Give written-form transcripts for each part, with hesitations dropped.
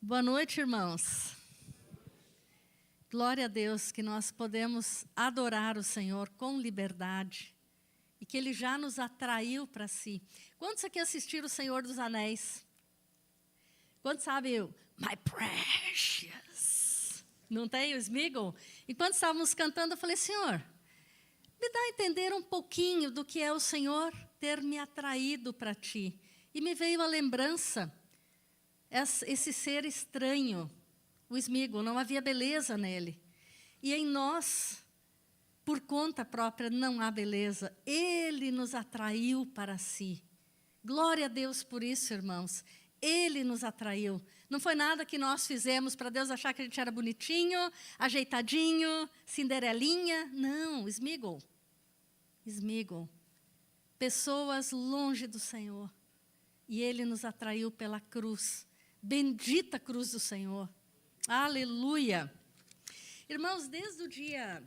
Boa noite, irmãos. Glória a Deus que nós podemos adorar o Senhor com liberdade e que Ele já nos atraiu para si. Quantos aqui assistiram o Senhor dos Anéis? Quantos sabem o My Precious? Não tem o Sméagol? Enquanto estávamos cantando, eu falei, Senhor, me dá a entender um pouquinho do que é o Senhor ter me atraído para Ti. E me veio a lembrança, esse ser estranho, o Sméagol, não havia beleza nele. E em nós, por conta própria, não há beleza. Ele nos atraiu para si. Glória a Deus por isso, irmãos. Ele nos atraiu. Não foi nada que nós fizemos para Deus achar que a gente era bonitinho, ajeitadinho, cinderelinha. Não, Sméagol. Sméagol. Pessoas longe do Senhor. E Ele nos atraiu pela cruz. Bendita cruz do Senhor. Aleluia. Irmãos, desde o dia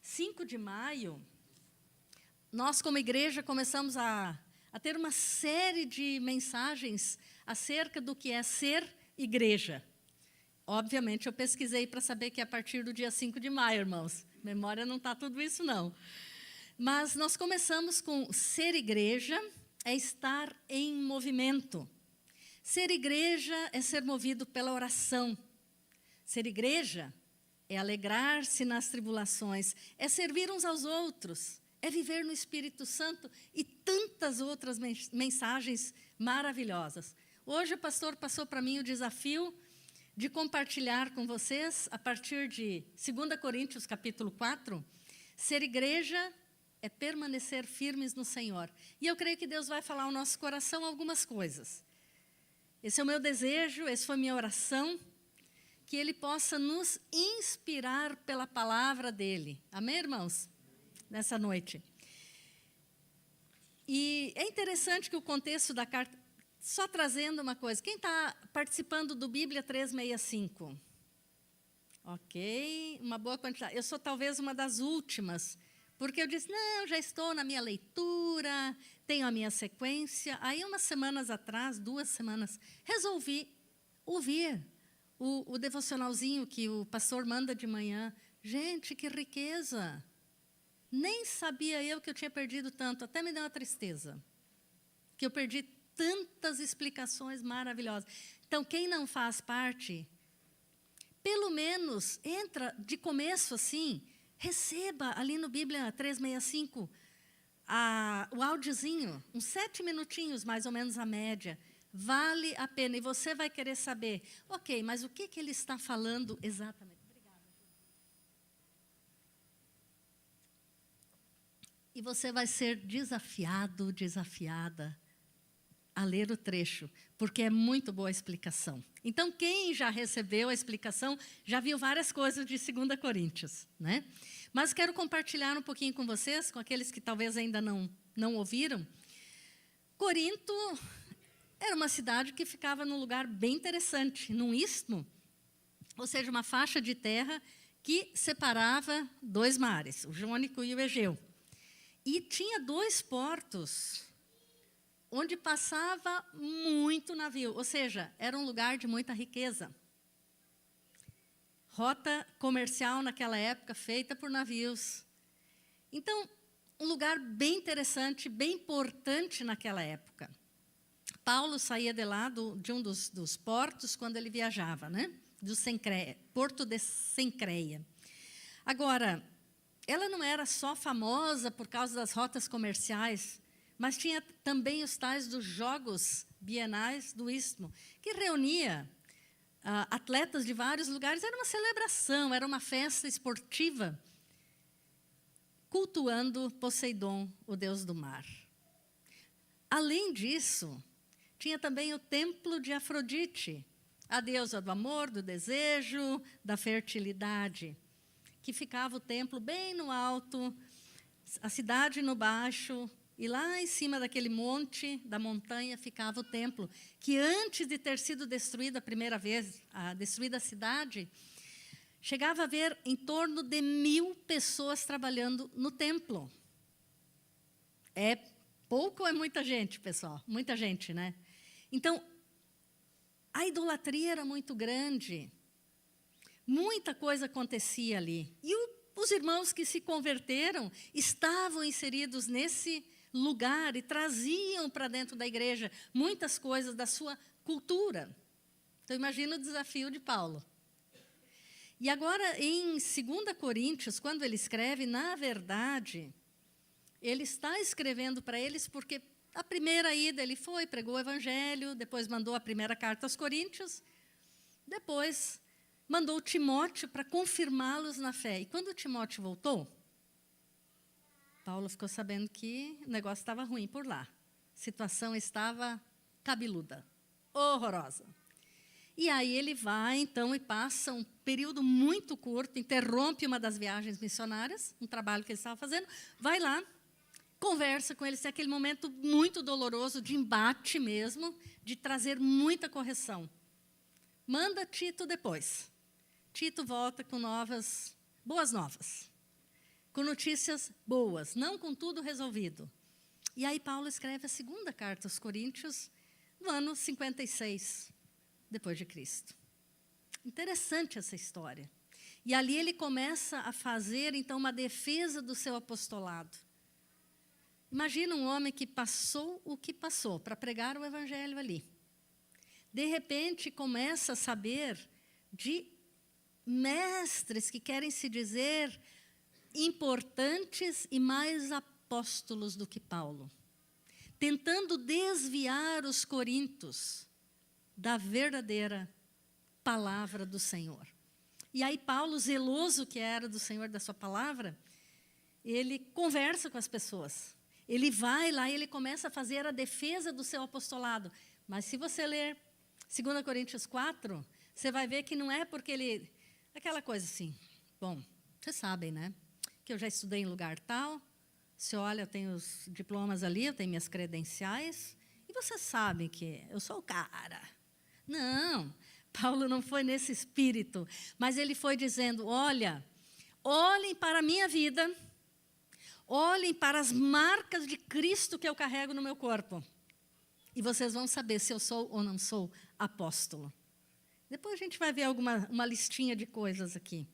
5 de maio, nós como igreja começamos a ter uma série de mensagens acerca do que é ser igreja. Obviamente, eu pesquisei para saber que é a partir do dia 5 de maio, irmãos. Memória não está tudo isso, não. Mas nós começamos com ser igreja é estar em movimento. Ser igreja é ser movido pela oração. Ser igreja é alegrar-se nas tribulações, é servir uns aos outros, é viver no Espírito Santo e tantas outras mensagens maravilhosas. Hoje o pastor passou para mim o desafio de compartilhar com vocês, a partir de 2 Coríntios capítulo 4, ser igreja é permanecer firmes no Senhor. E eu creio que Deus vai falar ao nosso coração algumas coisas. Esse é o meu desejo, essa foi a minha oração, que Ele possa nos inspirar pela palavra dEle. Amém, irmãos? Nessa noite. E é interessante que o contexto da carta, só trazendo uma coisa, quem está participando do Bíblia 365? Ok, uma boa quantidade. Eu sou talvez uma das últimas, porque eu disse, não, já estou na minha leitura, tenho a minha sequência. Aí, umas semanas atrás, 2 semanas, resolvi ouvir o devocionalzinho que o pastor manda de manhã. Gente, que riqueza! Nem sabia eu que eu tinha perdido tanto, até me deu uma tristeza, que eu perdi tantas explicações maravilhosas. Então, quem não faz parte, pelo menos entra de começo assim, receba ali no Bíblia 365 o áudiozinho, uns 7 minutinhos mais ou menos a média. Vale a pena, e você vai querer saber, ok, mas o que ele está falando exatamente? Obrigada. E você vai ser desafiado, desafiada a ler o trecho, porque é muito boa a explicação. Então, quem já recebeu a explicação, já viu várias coisas de 2 Coríntios, né? Mas quero compartilhar um pouquinho com vocês, com aqueles que talvez ainda não ouviram. Corinto era uma cidade que ficava num lugar bem interessante, num istmo, ou seja, uma faixa de terra que separava 2 mares, o Jônico e o Egeu. E tinha 2 portos, onde passava muito navio, ou seja, era um lugar de muita riqueza. Rota comercial naquela época feita por navios. Então, um lugar bem interessante, bem importante naquela época. Paulo saía de lá de um dos portos quando ele viajava, né? Do Cencreia, Porto de Cencreia. Agora, ela não era só famosa por causa das rotas comerciais, mas tinha também os tais dos Jogos Bienais do Istmo, que reunia atletas de vários lugares. Era uma celebração, era uma festa esportiva, cultuando Poseidon, o deus do mar. Além disso, tinha também o templo de Afrodite, a deusa do amor, do desejo, da fertilidade, que ficava o templo bem no alto, a cidade no baixo, e lá em cima daquele monte, da montanha, ficava o templo, que antes de ter sido destruída a primeira vez, destruída a cidade, chegava a haver em torno de 1000 pessoas trabalhando no templo. É pouco ou é muita gente, pessoal? Muita gente, né? Então, A idolatria era muito grande. Muita coisa acontecia ali. E os irmãos que se converteram estavam inseridos nesse lugar e traziam para dentro da igreja muitas coisas da sua cultura. Então, imagina o desafio de Paulo. E agora, em 2 Coríntios, quando ele escreve, na verdade, ele está escrevendo para eles porque a primeira ida ele foi, pregou o evangelho, depois mandou a primeira carta aos Coríntios, depois mandou Timóteo para confirmá-los na fé. E quando Timóteo voltou, Paulo ficou sabendo que o negócio estava ruim por lá. A situação estava cabeluda, horrorosa. E aí ele vai, então, e passa um período muito curto, interrompe uma das viagens missionárias, um trabalho que ele estava fazendo, vai lá, conversa com eles, tem aquele momento muito doloroso de embate mesmo, de trazer muita correção. Manda Tito depois. Tito volta com boas novas, com notícias boas, não com tudo resolvido. E aí Paulo escreve a segunda carta aos Coríntios, no ano 56, depois de Cristo. Interessante essa história. E ali ele começa a fazer, então, uma defesa do seu apostolado. Imagina um homem que passou o que passou para pregar o evangelho ali. De repente, começa a saber de mestres que querem se dizer importantes e mais apóstolos do que Paulo, tentando desviar os coríntios da verdadeira palavra do Senhor. E aí Paulo, zeloso que era do Senhor, da sua palavra, ele conversa com as pessoas. Ele vai lá e ele começa a fazer a defesa do seu apostolado. Mas se você ler 2 Coríntios 4, você vai ver que não é porque ele... Aquela coisa assim, bom, vocês sabem, né? Que eu já estudei em lugar tal, você olha, eu tenho os diplomas ali, eu tenho minhas credenciais, e vocês sabem que eu sou o cara. Não, Paulo não foi nesse espírito, mas ele foi dizendo, olha, olhem para a minha vida, olhem para as marcas de Cristo que eu carrego no meu corpo, e vocês vão saber se eu sou ou não sou apóstolo. Depois a gente vai ver uma listinha de coisas aqui.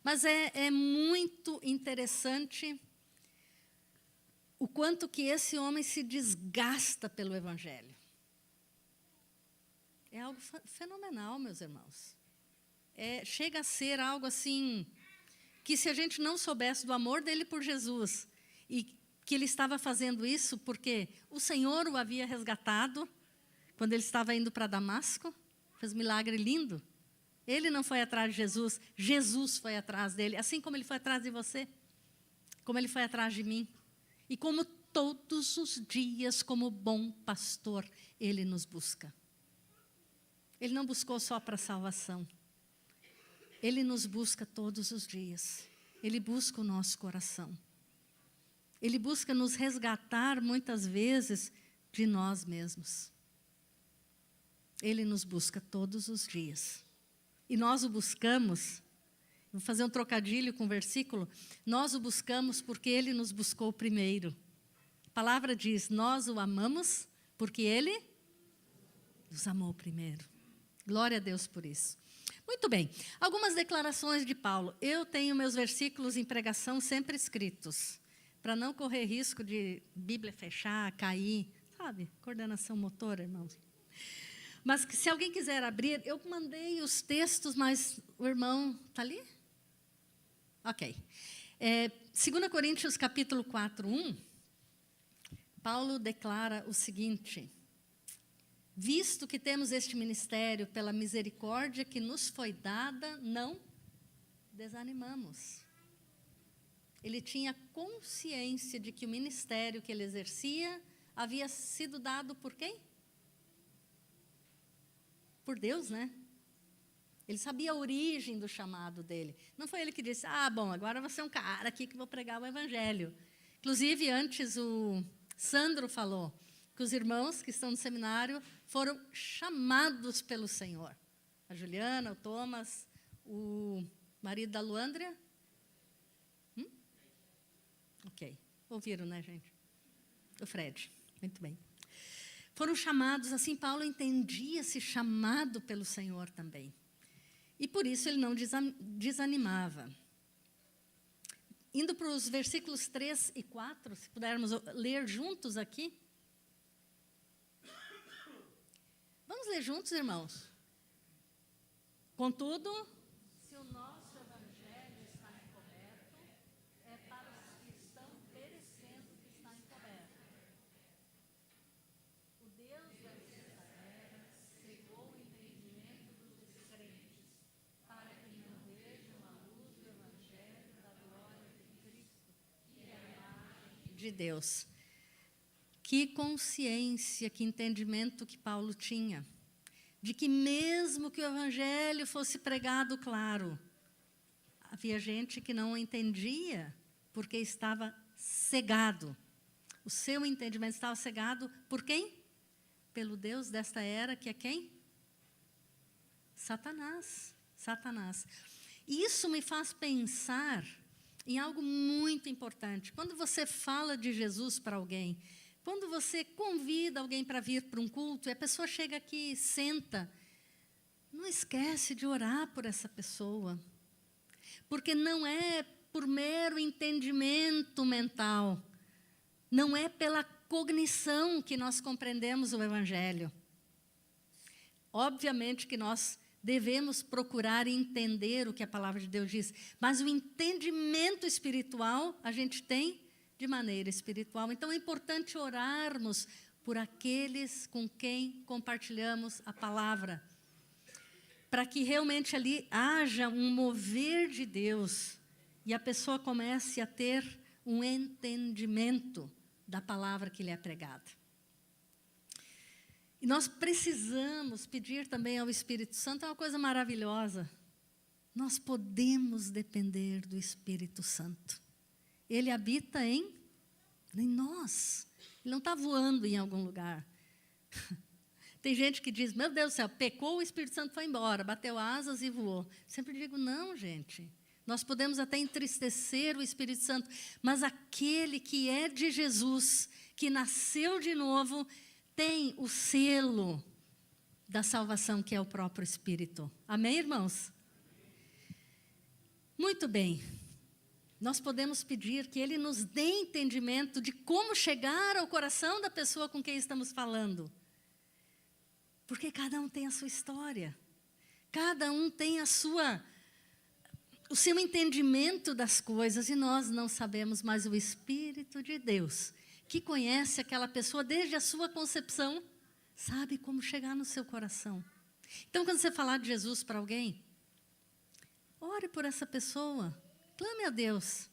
Mas é muito interessante o quanto que esse homem se desgasta pelo evangelho. É algo fenomenal, meus irmãos. Chega a ser algo assim, que se a gente não soubesse do amor dele por Jesus, e que ele estava fazendo isso porque o Senhor o havia resgatado, quando ele estava indo para Damasco, fez um milagre lindo. Ele não foi atrás de Jesus, Jesus foi atrás dele, assim como ele foi atrás de você, como ele foi atrás de mim. E como todos os dias, como bom pastor, ele nos busca. Ele não buscou só para salvação. Ele nos busca todos os dias. Ele busca o nosso coração. Ele busca nos resgatar, muitas vezes, de nós mesmos. Ele nos busca todos os dias. E nós o buscamos, vou fazer um trocadilho com o versículo, nós o buscamos porque ele nos buscou primeiro. A palavra diz, nós o amamos porque ele nos amou primeiro. Glória a Deus por isso. Muito bem, algumas declarações de Paulo. Eu tenho meus versículos em pregação sempre escritos, para não correr risco de Bíblia fechar, cair, sabe? Coordenação motora, irmãos. Mas se alguém quiser abrir, eu mandei os textos, mas o irmão está ali? Ok. 2 Coríntios capítulo 4, 1, Paulo declara o seguinte: visto que temos este ministério pela misericórdia que nos foi dada, não desanimamos. Ele tinha consciência de que o ministério que ele exercia havia sido dado por quem? Por Deus, né? Ele sabia a origem do chamado dele. Não foi ele que disse, bom, agora você é um cara aqui que vou pregar o evangelho. Inclusive, antes o Sandro falou que os irmãos que estão no seminário foram chamados pelo Senhor. A Juliana, o Thomas, o marido da Luandria. Ok, ouviram, né, gente? O Fred, muito bem. foram chamados, assim, Paulo entendia esse chamado pelo Senhor também. E por isso ele não desanimava. Indo para os versículos 3 e 4, se pudermos ler juntos aqui. Vamos ler juntos, irmãos? Contudo, se o nosso evangelho está encoberto, é para os que estão perecendo que está encoberto. O Deus desta era cegou o entendimento dos crentes, para que não vejam a luz do evangelho da glória de Cristo, que é a imagem de Deus. Que consciência, que entendimento que Paulo tinha, de que mesmo que o evangelho fosse pregado claro, havia gente que não entendia porque estava cegado. O seu entendimento estava cegado por quem? Pelo Deus desta era, que é quem? Satanás. Satanás. E isso me faz pensar em algo muito importante. Quando você fala de Jesus para alguém, quando você convida alguém para vir para um culto e a pessoa chega aqui e senta, não esquece de orar por essa pessoa. Porque não é por mero entendimento mental, não é pela cognição que nós compreendemos o Evangelho. Obviamente que nós devemos procurar entender o que a palavra de Deus diz, mas o entendimento espiritual a gente tem de maneira espiritual. Então, é importante orarmos por aqueles com quem compartilhamos a palavra, para que realmente ali haja um mover de Deus e a pessoa comece a ter um entendimento da palavra que lhe é pregada. E nós precisamos pedir também ao Espírito Santo, é uma coisa maravilhosa. Nós podemos depender do Espírito Santo. Ele habita em nós. Ele não está voando em algum lugar. Tem gente que diz, meu Deus do céu, pecou, o Espírito Santo foi embora, bateu asas e voou. Sempre digo, não, gente. Nós podemos até entristecer o Espírito Santo, mas aquele que é de Jesus, que nasceu de novo, tem o selo da salvação, que é o próprio Espírito. Amém, irmãos? Muito bem. Nós podemos pedir que Ele nos dê entendimento de como chegar ao coração da pessoa com quem estamos falando. Porque cada um tem a sua história. Cada um tem o seu entendimento das coisas e nós não sabemos, mas o Espírito de Deus, que conhece aquela pessoa desde a sua concepção, sabe como chegar no seu coração. Então, quando você falar de Jesus para alguém, ore por essa pessoa. Clame a Deus,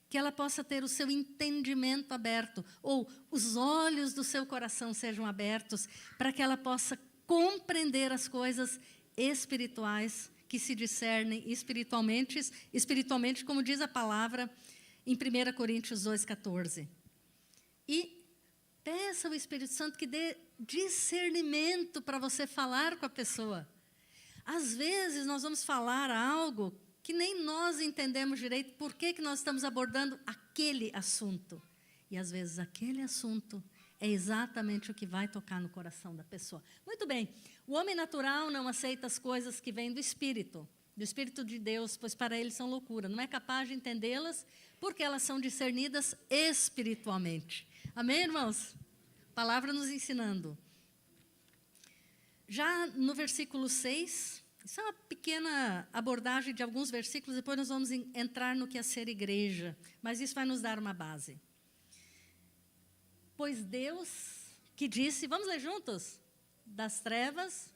que ela possa ter o seu entendimento aberto, ou os olhos do seu coração sejam abertos, para que ela possa compreender as coisas espirituais que se discernem espiritualmente, como diz a palavra em 1 Coríntios 2,14. E peça ao Espírito Santo que dê discernimento para você falar com a pessoa. Às vezes nós vamos falar algo que nem nós entendemos direito por que nós estamos abordando aquele assunto. E, às vezes, aquele assunto é exatamente o que vai tocar no coração da pessoa. Muito bem, o homem natural não aceita as coisas que vêm do Espírito de Deus, pois para ele são loucura. Não é capaz de entendê-las, porque elas são discernidas espiritualmente. Amém, irmãos? Palavra nos ensinando. Já no versículo 6... Isso é uma pequena abordagem de alguns versículos, depois nós vamos entrar no que é ser igreja, mas isso vai nos dar uma base. Pois Deus que disse, vamos ler juntos? Das trevas.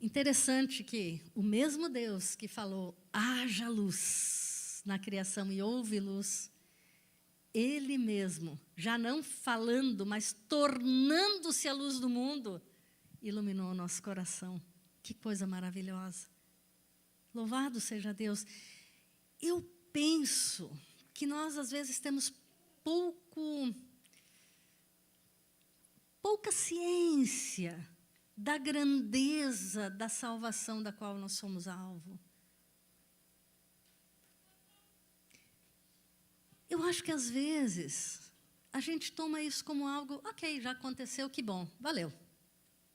Interessante que o mesmo Deus que falou, haja luz na criação e houve luz, Ele mesmo, já não falando, mas tornando-se a luz do mundo, iluminou o nosso coração. Que coisa maravilhosa. Louvado seja Deus. Eu penso que nós, às vezes, temos pouca ciência da grandeza da salvação da qual nós somos alvo. Eu acho que, às vezes, a gente toma isso como algo, ok, já aconteceu, que bom, valeu.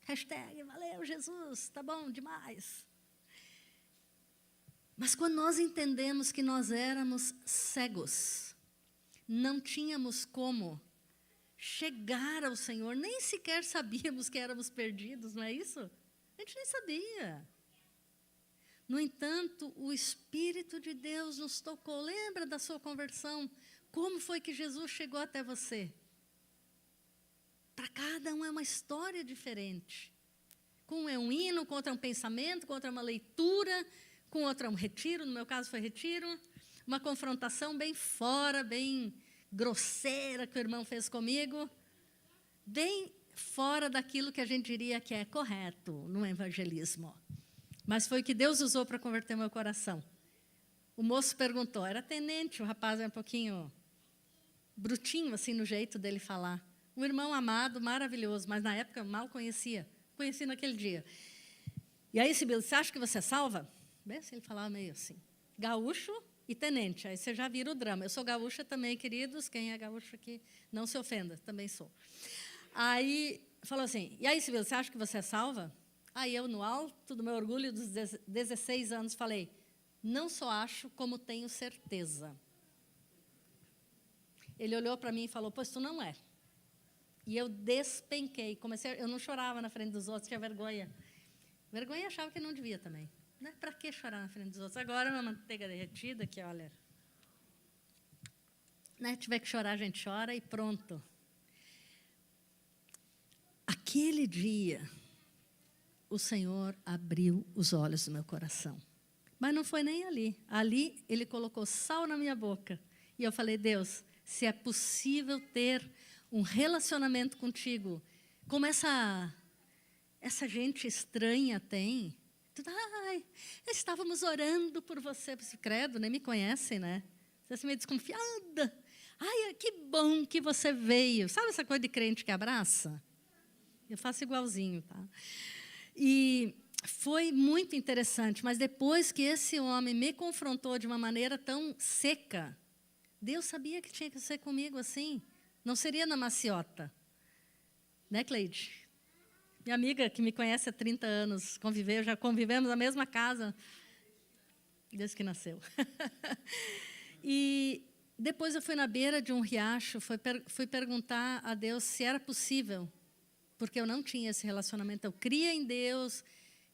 Hashtag, valeu, Jesus, tá bom demais. Mas quando nós entendemos que nós éramos cegos, não tínhamos como chegar ao Senhor, nem sequer sabíamos que éramos perdidos, não é isso? A gente nem sabia. No entanto, o Espírito de Deus nos tocou. Lembra da sua conversão? Como foi que Jesus chegou até você? Para cada um é uma história diferente. Com um é um hino, com outro é um pensamento, com outro é uma leitura, com outro é um retiro, no meu caso foi retiro, uma confrontação bem fora, bem grosseira que o irmão fez comigo, bem fora daquilo que a gente diria que é correto no evangelismo. Mas foi o que Deus usou para converter meu coração. O moço perguntou, era tenente, o rapaz é um pouquinho brutinho, assim, no jeito dele falar. Um irmão amado, maravilhoso, mas na época eu mal conhecia. Conheci naquele dia. E aí, Sibila, você acha que você é salva? Bem, assim, ele falava meio assim. Gaúcho e tenente, aí você já vira o drama. Eu sou gaúcha também, queridos, quem é gaúcho aqui, não se ofenda, também sou. Aí, falou assim, e aí, Sibila, você acha que você é salva? Aí eu, no alto do meu orgulho dos 16 anos, falei, não só acho, como tenho certeza. Ele olhou para mim e falou, pois tu não é. E eu despenquei, eu não chorava na frente dos outros, tinha vergonha. Vergonha achava que não devia também. Né? Para que chorar na frente dos outros? Agora, uma manteiga derretida, que olha... Né? Tiver que chorar, a gente chora e pronto. Aquele dia... o Senhor abriu os olhos do meu coração. Mas não foi nem ali. Ali, Ele colocou sal na minha boca. E eu falei, Deus, se é possível ter um relacionamento contigo, como essa gente estranha tem. Ai, estávamos orando por você. Credo, nem me conhecem, né? Você é meio desconfiada. Ai, que bom que você veio. Sabe essa coisa de crente que abraça? Eu faço igualzinho, tá? E foi muito interessante, mas depois que esse homem me confrontou de uma maneira tão seca, Deus sabia que tinha que ser comigo assim, não seria na maciota. Né, Cleide? Minha amiga, que me conhece há 30 anos, já convivemos na mesma casa, desde que nasceu. E depois eu fui na beira de um riacho, fui perguntar a Deus se era possível, porque eu não tinha esse relacionamento. Eu cria em Deus,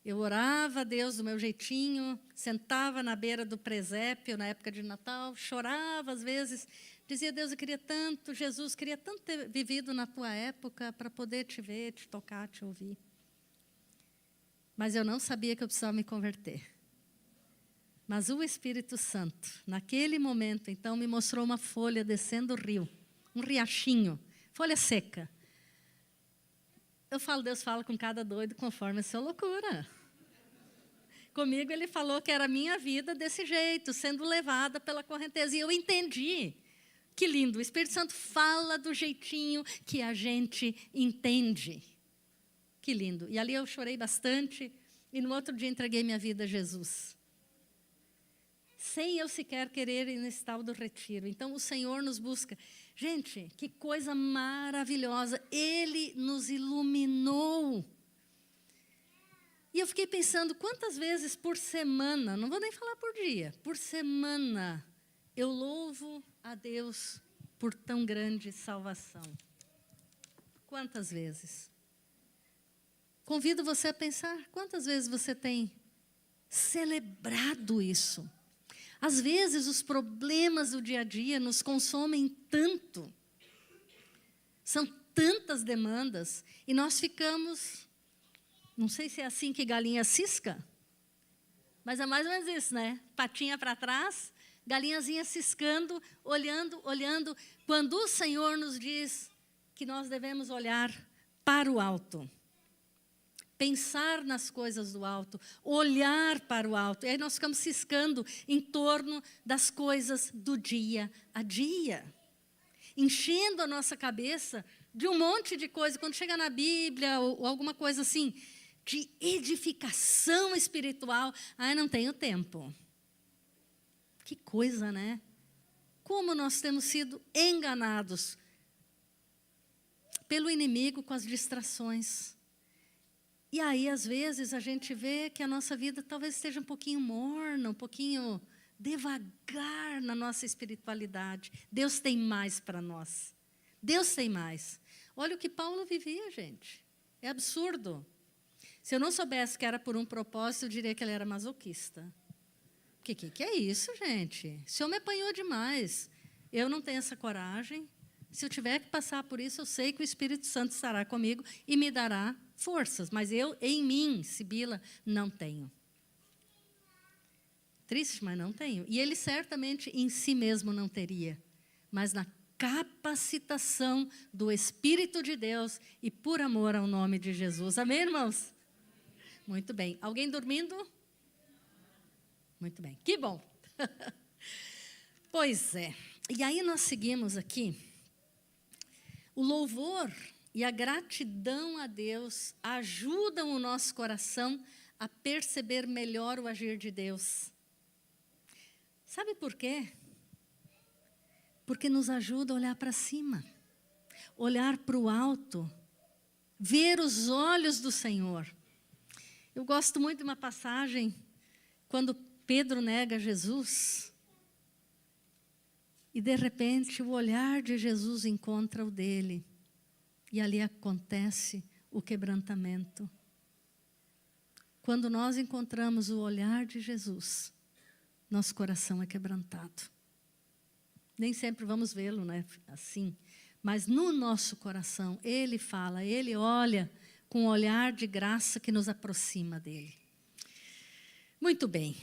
eu orava a Deus do meu jeitinho, sentava na beira do presépio na época de Natal, chorava às vezes, dizia, Deus, eu queria tanto, Jesus, queria tanto ter vivido na tua época para poder te ver, te tocar, te ouvir. Mas eu não sabia que eu precisava me converter. Mas o Espírito Santo, naquele momento, então, me mostrou uma folha descendo o rio, um riachinho, folha seca. Eu falo, Deus fala com cada doido conforme a sua loucura. Comigo ele falou que era a minha vida desse jeito, sendo levada pela correnteza. E eu entendi. Que lindo, o Espírito Santo fala do jeitinho que a gente entende. Que lindo. E ali eu chorei bastante e no outro dia entreguei minha vida a Jesus. Sem eu sequer querer ir nesse tal do retiro. Então o Senhor nos busca. Gente, que coisa maravilhosa. Ele nos iluminou. E eu fiquei pensando, quantas vezes por semana, não vou nem falar por dia, por semana, eu louvo a Deus por tão grande salvação. Quantas vezes? Convido você a pensar, quantas vezes você tem celebrado isso? Às vezes, os problemas do dia a dia nos consomem tanto. São tantas demandas. E nós ficamos, não sei se é assim que galinha cisca, mas é mais ou menos isso, né? Patinha para trás, galinhazinha ciscando, olhando. Quando o Senhor nos diz que nós devemos olhar para o alto. Pensar nas coisas do alto, olhar para o alto. E aí nós ficamos ciscando em torno das coisas do dia a dia. Enchendo a nossa cabeça de um monte de coisa. Quando chega na Bíblia ou alguma coisa assim, de edificação espiritual. Ai, não tenho tempo. Que coisa, né? Como nós temos sido enganados pelo inimigo com as distrações. E aí, às vezes, a gente vê que a nossa vida talvez esteja um pouquinho morna, um pouquinho devagar na nossa espiritualidade. Deus tem mais para nós. Deus tem mais. Olha o que Paulo vivia, gente. É absurdo. Se eu não soubesse que era por um propósito, eu diria que ele era masoquista. O que é isso, gente? Esse homem apanhou demais. Eu não tenho essa coragem. Se eu tiver que passar por isso, eu sei que o Espírito Santo estará comigo e me dará forças. Mas eu, em mim, Sibila, não tenho. Triste, mas não tenho. E ele certamente em si mesmo não teria. Mas na capacitação do Espírito de Deus e por amor ao nome de Jesus. Amém, irmãos? Muito bem. Alguém dormindo? Muito bem. Que bom. Pois é. E aí nós seguimos aqui. O louvor e a gratidão a Deus ajudam o nosso coração a perceber melhor o agir de Deus. Sabe por quê? Porque nos ajuda a olhar para cima, olhar para o alto, ver os olhos do Senhor. Eu gosto muito de uma passagem, quando Pedro nega Jesus, e de repente o olhar de Jesus encontra o dele, e ali acontece o quebrantamento. Quando nós encontramos o olhar de Jesus, nosso coração é quebrantado. Nem sempre vamos vê-lo, né, assim, mas no nosso coração, ele fala, ele olha com um olhar de graça que nos aproxima dele. Muito bem.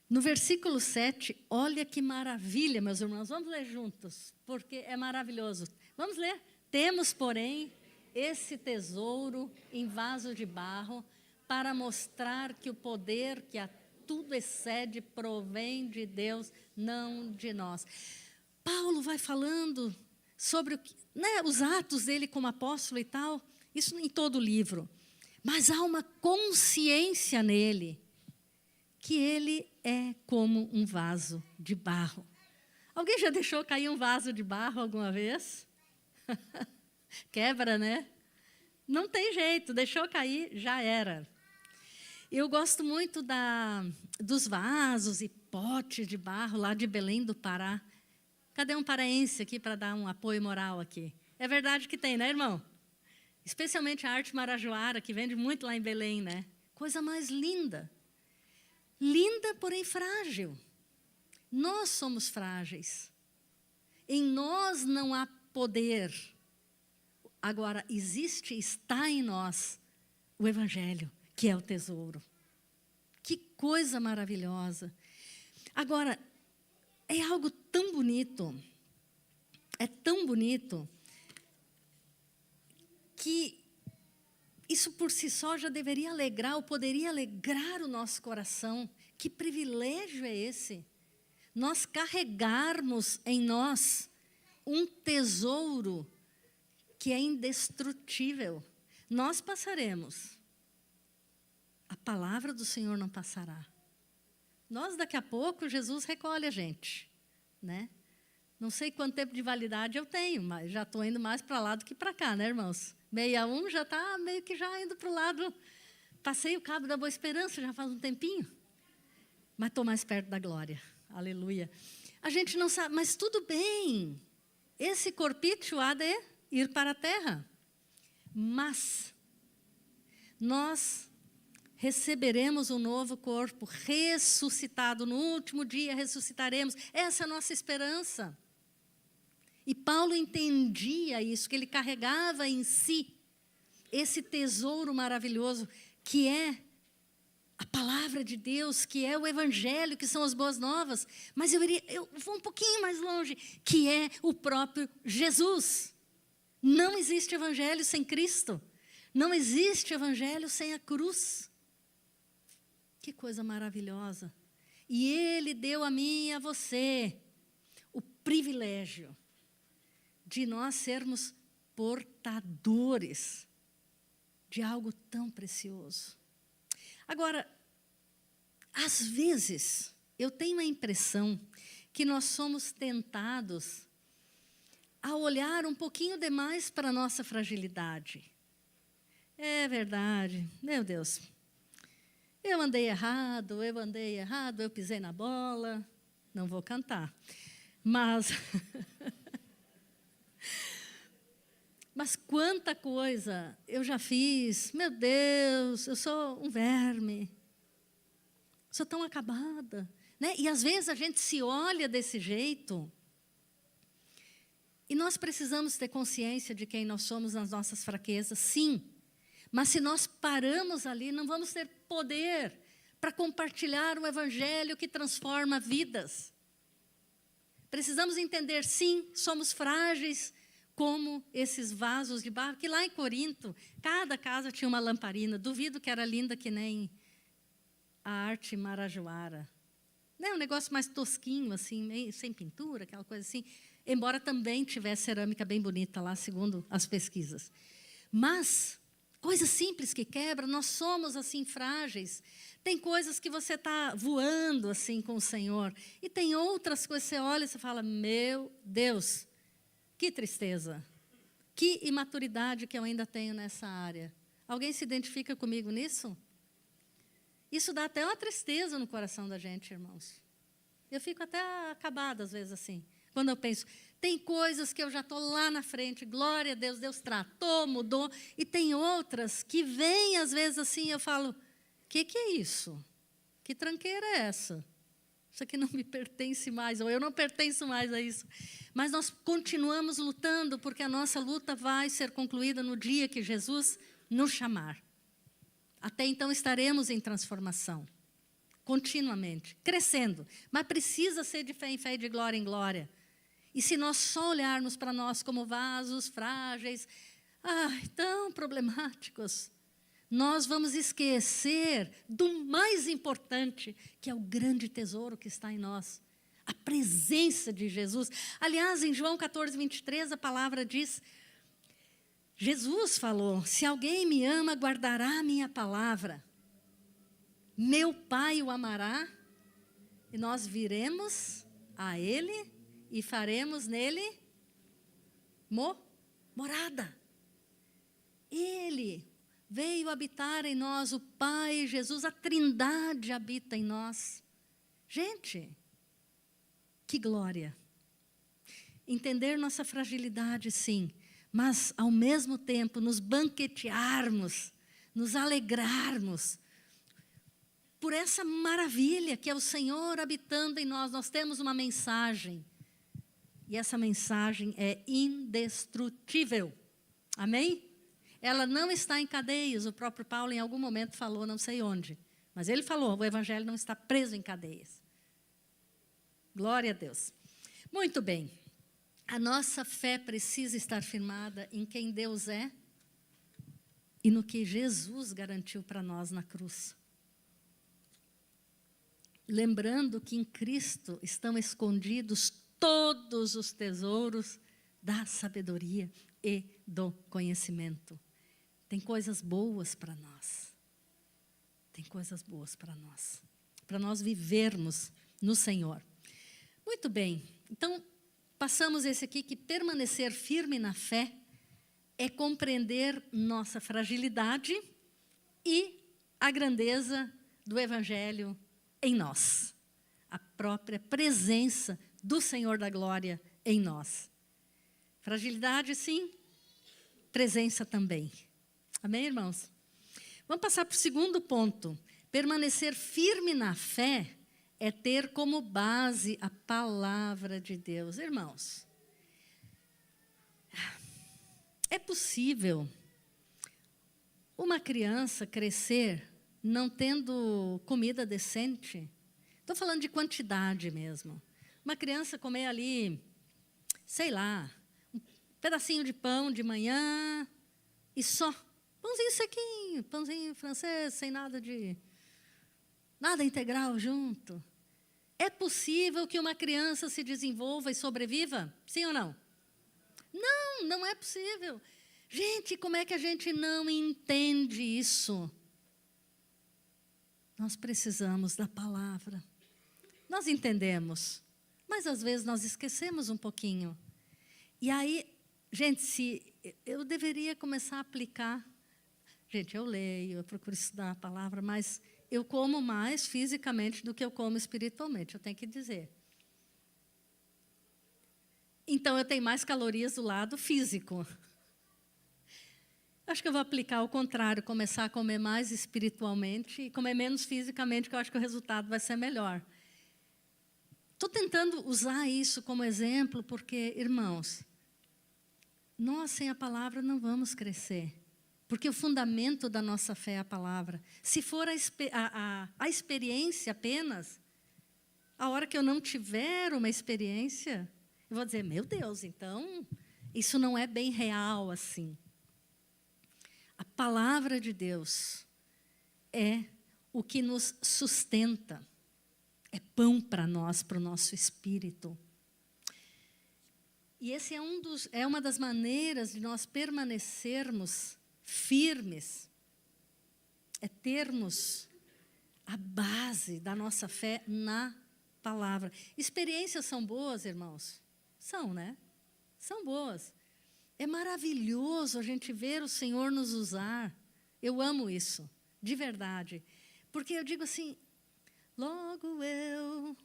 No versículo 7, olha que maravilha, meus irmãos. Vamos ler juntos, porque é maravilhoso. Vamos ler. Temos, porém, esse tesouro em vaso de barro, para mostrar que o poder que a tudo excede provém de Deus, não de nós. Paulo vai falando sobre os atos dele como apóstolo e tal, isso em todo o livro. Mas há uma consciência nele, que ele é como um vaso de barro. Alguém já deixou cair um vaso de barro alguma vez? Quebra, né? Não tem jeito, deixou cair, já era. Eu gosto muito dos vasos e potes de barro lá de Belém do Pará. Cadê um paraense aqui para dar um apoio moral aqui? É verdade que tem, né, irmão? Especialmente a arte marajoara, que vende muito lá em Belém, né? Coisa mais linda. Linda, porém frágil. Nós somos frágeis. Em nós não há poder. Agora, está em nós o Evangelho, que é o tesouro. Que coisa maravilhosa. Agora, é algo tão bonito, é tão bonito, que isso por si só já deveria alegrar, ou poderia alegrar o nosso coração. Que privilégio é esse? Nós carregarmos em nós um tesouro que é indestrutível. Nós passaremos. A palavra do Senhor não passará. Nós, daqui a pouco, Jesus recolhe a gente, né? Não sei quanto tempo de validade eu tenho, mas já estou indo mais para lá do que para cá, né, irmãos? 61 já está meio que já indo para o lado. Passei o cabo da Boa Esperança já faz um tempinho, mas estou mais perto da glória. Aleluia. A gente não sabe, mas tudo bem. Esse corpício há de ir para a terra. Mas nós receberemos um novo corpo ressuscitado. No último dia ressuscitaremos. Essa é a nossa esperança. E Paulo entendia isso, que ele carregava em si esse tesouro maravilhoso, que é a palavra de Deus, que é o Evangelho, que são as boas novas. Mas eu vou um pouquinho mais longe, que é o próprio Jesus. Não existe Evangelho sem Cristo. Não existe Evangelho sem a cruz. Que coisa maravilhosa. E Ele deu a mim e a você o privilégio de nós sermos portadores de algo tão precioso. Agora, às vezes, eu tenho a impressão que nós somos tentados a olhar um pouquinho demais para a nossa fragilidade. É verdade, meu Deus, eu andei errado, eu pisei na bola, não vou cantar, mas quanta coisa eu já fiz, meu Deus, eu sou um verme, sou tão acabada, né? E às vezes a gente se olha desse jeito, e nós precisamos ter consciência de quem nós somos nas nossas fraquezas, sim, mas se nós paramos ali, não vamos ter poder para compartilhar um evangelho que transforma vidas. Precisamos entender, sim, somos frágeis, como esses vasos de barro, que lá em Corinto, cada casa tinha uma lamparina, duvido que era linda que nem a arte marajoara. Não é um negócio mais tosquinho, assim, meio sem pintura, aquela coisa assim, embora também tivesse cerâmica bem bonita lá, segundo as pesquisas. Mas, coisas simples que quebram, nós somos assim frágeis. Tem coisas que você está voando assim com o Senhor, e tem outras coisas que você olha e você fala, meu Deus, que tristeza, que imaturidade que eu ainda tenho nessa área. Alguém se identifica comigo nisso? Isso dá até uma tristeza no coração da gente, irmãos. Eu fico até acabada, às vezes, assim, quando eu penso, tem coisas que eu já estou lá na frente, glória a Deus, Deus tratou, mudou, e tem outras que vêm, às vezes, assim, eu falo, que é isso? Que tranqueira é essa? Isso aqui não me pertence mais, ou eu não pertenço mais a isso. Mas nós continuamos lutando, porque a nossa luta vai ser concluída no dia que Jesus nos chamar. Até então estaremos em transformação, continuamente, crescendo. Mas precisa ser de fé em fé e de glória em glória. E se nós só olharmos para nós como vasos frágeis, tão problemáticos, nós vamos esquecer do mais importante, que é o grande tesouro que está em nós, a presença de Jesus. Aliás, em João 14, 23, a palavra diz, Jesus falou, se alguém me ama, guardará a minha palavra. Meu Pai o amará, e nós viremos a Ele e faremos nele morada. Ele veio habitar em nós, o Pai, Jesus, a Trindade habita em nós. Gente, que glória. Entender nossa fragilidade, sim, mas, ao mesmo tempo, nos banquetearmos, nos alegrarmos por essa maravilha que é o Senhor habitando em nós. Nós temos uma mensagem, e essa mensagem é indestrutível. Amém? Ela não está em cadeias. O próprio Paulo, em algum momento, falou, não sei onde, mas ele falou, o evangelho não está preso em cadeias. Glória a Deus. Muito bem. A nossa fé precisa estar firmada em quem Deus é e no que Jesus garantiu para nós na cruz. Lembrando que em Cristo estão escondidos todos os tesouros da sabedoria e do conhecimento. Tem coisas boas para nós. Tem coisas boas para nós vivermos no Senhor. Muito bem, então, passamos esse aqui, que permanecer firme na fé é compreender nossa fragilidade e a grandeza do Evangelho em nós. A própria presença do Senhor da glória em nós. Fragilidade, sim, presença também. Amém, irmãos? Vamos passar para o segundo ponto. Permanecer firme na fé é ter como base a palavra de Deus. Irmãos, é possível uma criança crescer não tendo comida decente? Estou falando de quantidade mesmo. Uma criança comer ali, sei lá, um pedacinho de pão de manhã e só. Pãozinho sequinho, pãozinho francês, sem nada integral junto. É possível que uma criança se desenvolva e sobreviva? Sim ou não? Não, não é possível. Gente, como é que a gente não entende isso? Nós precisamos da palavra. Nós entendemos, mas às vezes nós esquecemos um pouquinho. E aí, gente, se eu deveria começar a aplicar. Gente, eu leio, eu procuro estudar a palavra, mas eu como mais fisicamente do que eu como espiritualmente, eu tenho que dizer. Então, eu tenho mais calorias do lado físico. Acho que eu vou aplicar ao contrário, começar a comer mais espiritualmente e comer menos fisicamente, que eu acho que o resultado vai ser melhor. Estou tentando usar isso como exemplo, porque, irmãos, nós sem a palavra não vamos crescer. Porque o fundamento da nossa fé é a palavra. Se for a experiência apenas, a hora que eu não tiver uma experiência, eu vou dizer, meu Deus, então, isso não é bem real assim. A palavra de Deus é o que nos sustenta. É pão para nós, para o nosso espírito. E esse é uma das maneiras de nós permanecermos firmes. É termos a base da nossa fé na palavra. Experiências são boas, irmãos? São, né? São boas. É maravilhoso a gente ver o Senhor nos usar. Eu amo isso, de verdade. Porque eu digo assim, logo eu,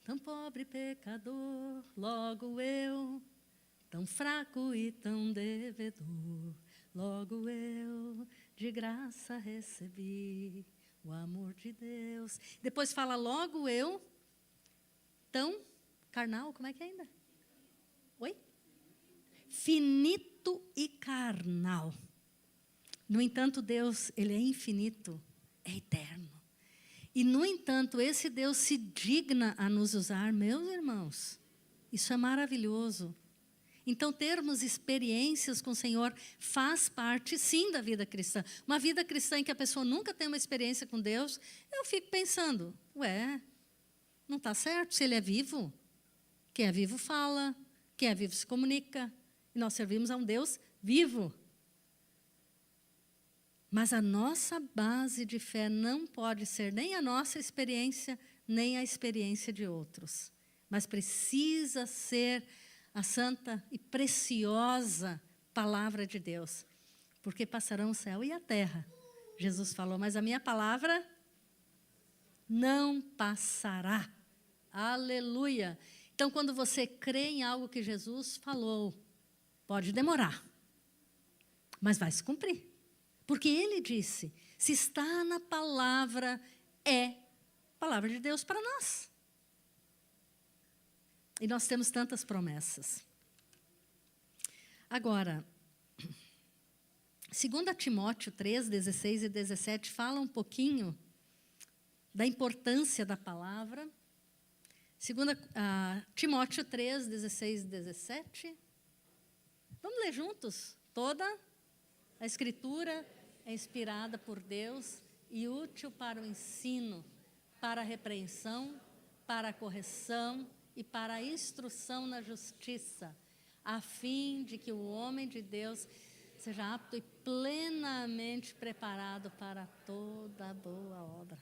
tão pobre pecador, logo eu, tão fraco e tão devedor, logo eu, de graça recebi o amor de Deus. Depois fala, logo eu, tão carnal, como é que é ainda? Oi? Finito e carnal. No entanto, Deus, Ele é infinito, é eterno. E, no entanto, esse Deus se digna a nos usar, meus irmãos. Isso é maravilhoso. Então, termos experiências com o Senhor faz parte, sim, da vida cristã. Uma vida cristã em que a pessoa nunca tem uma experiência com Deus, eu fico pensando, não está certo se Ele é vivo? Quem é vivo fala, quem é vivo se comunica. E nós servimos a um Deus vivo. Mas a nossa base de fé não pode ser nem a nossa experiência, nem a experiência de outros. Mas precisa ser a santa e preciosa palavra de Deus. Porque passarão o céu e a terra. Jesus falou, mas a minha palavra não passará. Aleluia! Então, quando você crê em algo que Jesus falou, pode demorar, mas vai se cumprir. Porque Ele disse, se está na palavra, é palavra de Deus para nós. E nós temos tantas promessas. Agora, 2 Timóteo 3, 16 e 17, fala um pouquinho da importância da palavra. 2 Timóteo 3, 16 e 17. Vamos ler juntos? Toda a Escritura é inspirada por Deus e útil para o ensino, para a repreensão, para a correção e para a instrução na justiça, a fim de que o homem de Deus seja apto e plenamente preparado para toda boa obra.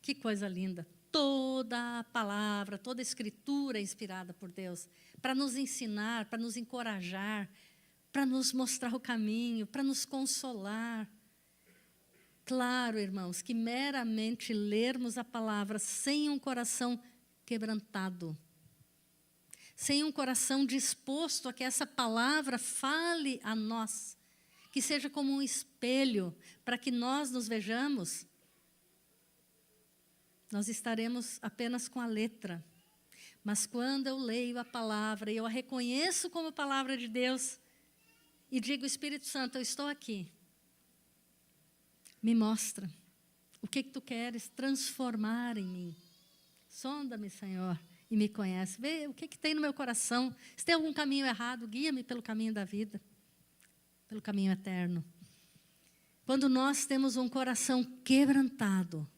Que coisa linda! Toda a palavra, toda a Escritura é inspirada por Deus, para nos ensinar, para nos encorajar, para nos mostrar o caminho, para nos consolar. Claro, irmãos, que meramente lermos a palavra sem um coração quebrantado, sem um coração disposto a que essa palavra fale a nós, que seja como um espelho para que nós nos vejamos, nós estaremos apenas com a letra. Mas quando eu leio a palavra e eu a reconheço como palavra de Deus e digo, Espírito Santo, eu estou aqui, me mostra o que tu queres transformar em mim. Sonda-me, Senhor, e me conhece. Vê o que tem no meu coração. Se tem algum caminho errado, guia-me pelo caminho da vida, pelo caminho eterno. Quando nós temos um coração quebrantado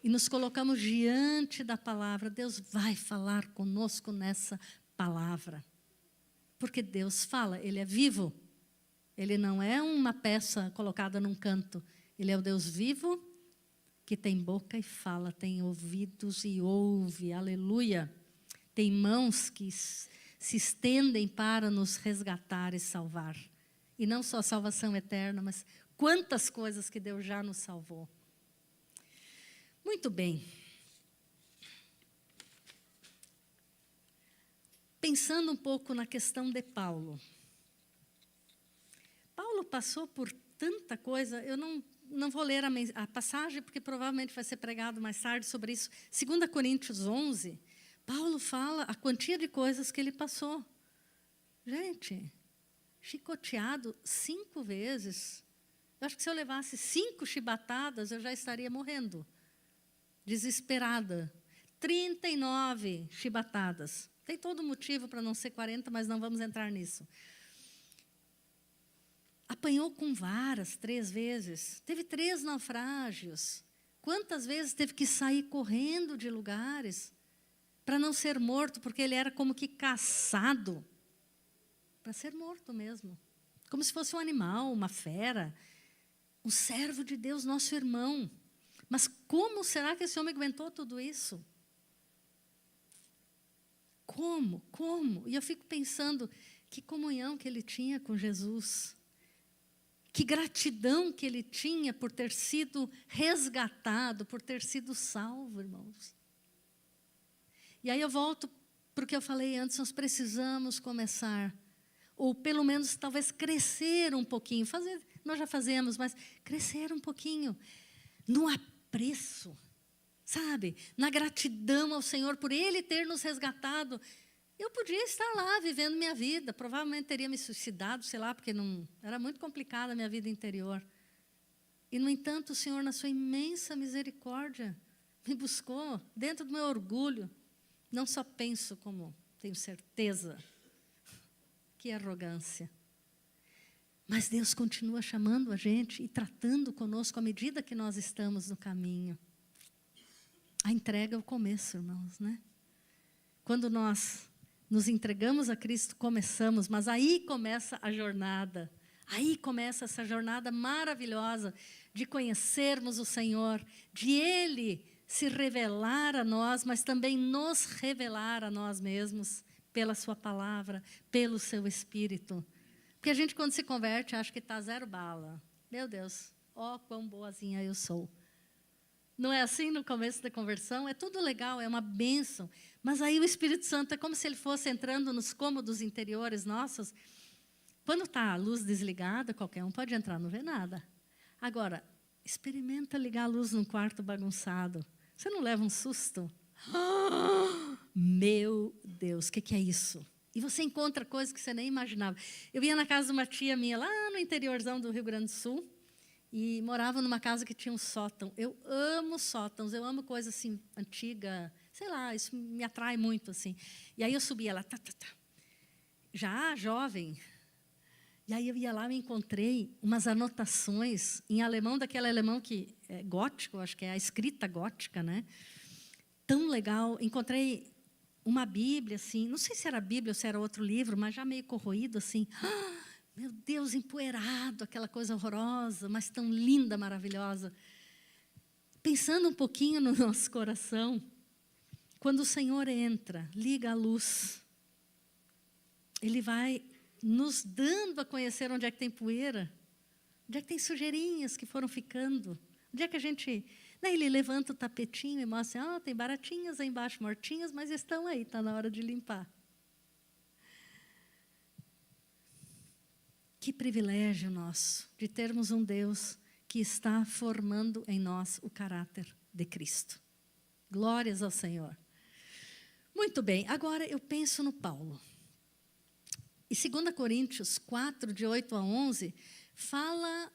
e nos colocamos diante da palavra, Deus vai falar conosco nessa palavra. Porque Deus fala, Ele é vivo. Ele não é uma peça colocada num canto. Ele é o Deus vivo, que tem boca e fala, tem ouvidos e ouve, aleluia. Tem mãos que se estendem para nos resgatar e salvar. E não só salvação eterna, mas quantas coisas que Deus já nos salvou. Muito bem. Pensando um pouco na questão de Paulo. Paulo passou por tanta coisa, eu não vou ler a passagem, porque provavelmente vai ser pregado mais tarde sobre isso. 2 Coríntios 11, Paulo fala a quantia de coisas que ele passou. Gente, chicoteado 5 vezes. Eu acho que se eu levasse 5 chibatadas, eu já estaria morrendo. Desesperada. 39 chibatadas. Tem todo motivo para não ser 40, mas não vamos entrar nisso. Apanhou com varas 3 vezes. Teve 3 naufrágios. Quantas vezes teve que sair correndo de lugares para não ser morto, porque ele era como que caçado para ser morto mesmo. Como se fosse um animal, uma fera. Um servo de Deus, nosso irmão. Mas como será que esse homem aguentou tudo isso? Como? E eu fico pensando, que comunhão que ele tinha com Jesus. Que gratidão que ele tinha por ter sido resgatado, por ter sido salvo, irmãos. E aí eu volto para o que eu falei antes, nós precisamos começar, ou pelo menos talvez crescer um pouquinho, nós já fazemos, mas crescer um pouquinho no apreço, sabe? Na gratidão ao Senhor por Ele ter nos resgatado. Eu podia estar lá vivendo minha vida, provavelmente teria me suicidado, sei lá, porque não era muito complicada a minha vida interior. E, no entanto, o Senhor, na sua imensa misericórdia, me buscou dentro do meu orgulho. Não só penso, como tenho certeza, que arrogância. Mas Deus continua chamando a gente e tratando conosco à medida que nós estamos no caminho. A entrega é o começo, irmãos, né? Quando nós nos entregamos a Cristo, começamos, mas aí começa a jornada. Aí começa essa jornada maravilhosa de conhecermos o Senhor, de Ele se revelar a nós, mas também nos revelar a nós mesmos, pela sua palavra, pelo seu Espírito. Porque a gente, quando se converte, acha que está 0 bala. Meu Deus, ó, quão boazinha eu sou. Não é assim no começo da conversão? É tudo legal, é uma bênção. Mas aí o Espírito Santo é como se ele fosse entrando nos cômodos interiores nossos. Quando está a luz desligada, qualquer um pode entrar, não vê nada. Agora, experimenta ligar a luz num quarto bagunçado. Você não leva um susto? Meu Deus, o que é isso? E você encontra coisas que você nem imaginava. Eu ia na casa de uma tia minha, lá no interiorzão do Rio Grande do Sul, e morava numa casa que tinha um sótão. Eu amo sótãos, eu amo coisa assim, antiga, sei lá, isso me atrai muito, assim. E aí eu subia lá, já jovem. E aí eu ia lá e encontrei umas anotações em alemão, daquele alemão que é gótico, acho que é a escrita gótica, né? Tão legal. Encontrei uma Bíblia, assim, não sei se era a Bíblia ou se era outro livro, mas já meio corroído, assim. Meu Deus, empoeirado, aquela coisa horrorosa, mas tão linda, maravilhosa. Pensando um pouquinho no nosso coração, quando o Senhor entra, liga a luz, Ele vai nos dando a conhecer onde é que tem poeira, onde é que tem sujeirinhas que foram ficando, onde é que a gente... Né, ele levanta o tapetinho e mostra, tem baratinhas aí embaixo, mortinhas, mas estão aí, está na hora de limpar. Que privilégio nosso de termos um Deus que está formando em nós o caráter de Cristo. Glórias ao Senhor. Muito bem, agora eu penso no Paulo. E 2 Coríntios 4, de 8 a 11, fala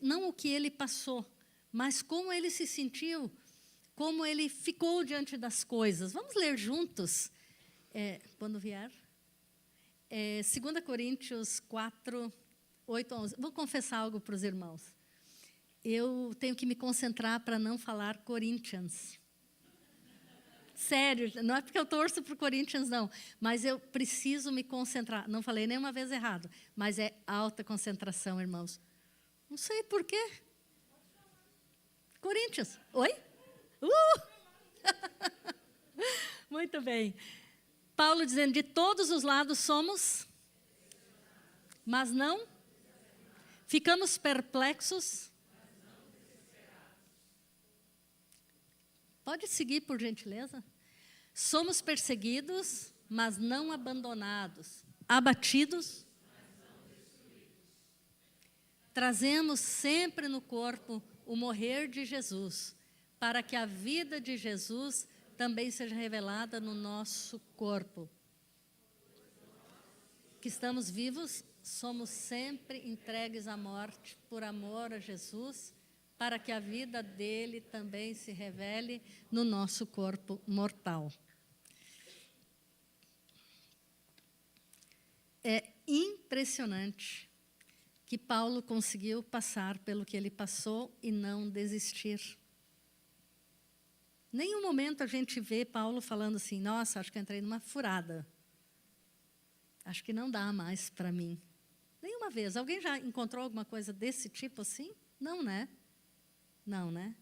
não o que ele passou, mas como ele se sentiu, como ele ficou diante das coisas. Vamos ler juntos, quando vier. 2 Coríntios 4, 8 a 11. Vou confessar algo para os irmãos. Eu tenho que me concentrar para não falar Corinthians. Sério, não é porque eu torço para o Corinthians, não. Mas eu preciso me concentrar. Não falei nenhuma vez errado, mas é alta concentração, irmãos. Não sei por quê. Corinthians. Oi? Muito bem. Paulo dizendo, de todos os lados somos, mas não. Ficamos perplexos. Pode seguir, por gentileza. Somos perseguidos, mas não abandonados. Abatidos. Trazemos sempre no corpo o morrer de Jesus, para que a vida de Jesus também seja revelada no nosso corpo. Que estamos vivos, somos sempre entregues à morte por amor a Jesus, para que a vida dele também se revele no nosso corpo mortal. É impressionante que Paulo conseguiu passar pelo que ele passou e não desistir. Nenhum momento a gente vê Paulo falando assim, nossa, acho que eu entrei numa furada. Acho que não dá mais para mim. Nenhuma vez. Alguém já encontrou alguma coisa desse tipo assim? Não, né? Não, né?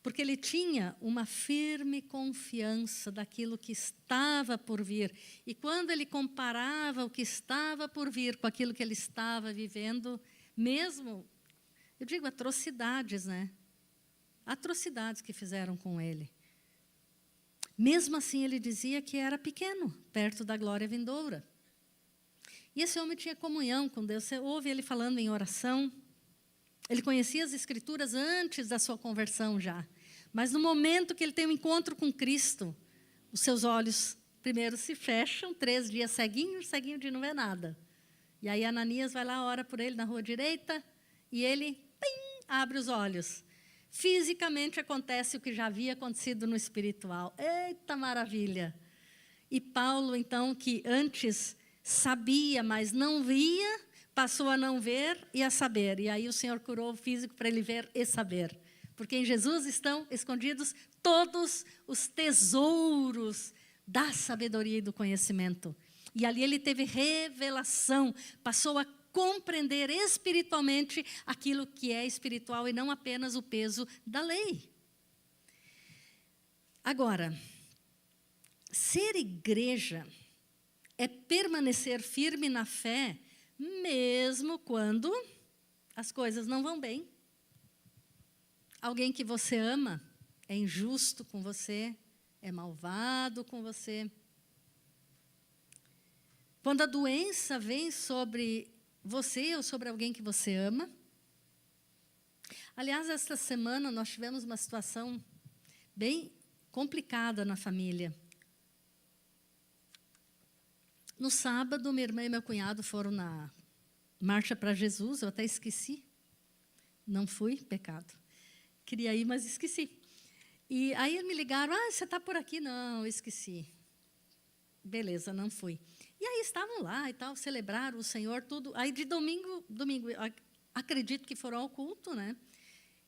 Porque ele tinha uma firme confiança daquilo que estava por vir. E quando ele comparava o que estava por vir com aquilo que ele estava vivendo, mesmo, eu digo atrocidades, né? Atrocidades que fizeram com ele. Mesmo assim, ele dizia que era pequeno, perto da glória vindoura. E esse homem tinha comunhão com Deus. Você ouve ele falando em oração. Ele conhecia as Escrituras antes da sua conversão já. Mas no momento que ele tem um encontro com Cristo, os seus olhos primeiro se fecham, 3 dias ceguinho de não ver nada. E aí Ananias vai lá, ora por ele na rua direita, e ele abre os olhos. Fisicamente acontece o que já havia acontecido no espiritual. Eita maravilha! E Paulo, então, que antes sabia, mas não via, passou a não ver e a saber. E aí o Senhor curou o físico para ele ver e saber. Porque em Jesus estão escondidos todos os tesouros da sabedoria e do conhecimento. E ali ele teve revelação, passou a compreender espiritualmente aquilo que é espiritual e não apenas o peso da lei. Agora, ser igreja é permanecer firme na fé, mesmo quando as coisas não vão bem. Alguém que você ama é injusto com você, é malvado com você. Quando a doença vem sobre você ou sobre alguém que você ama. Aliás, esta semana nós tivemos uma situação bem complicada na família. No sábado, minha irmã e meu cunhado foram na Marcha para Jesus, eu até esqueci. Não fui, pecado. Queria ir, mas esqueci. E aí me ligaram, você está por aqui? Não, eu esqueci. Beleza, não fui. E aí estavam lá e tal, celebraram o Senhor, tudo. Aí de domingo, acredito que foram ao culto, né?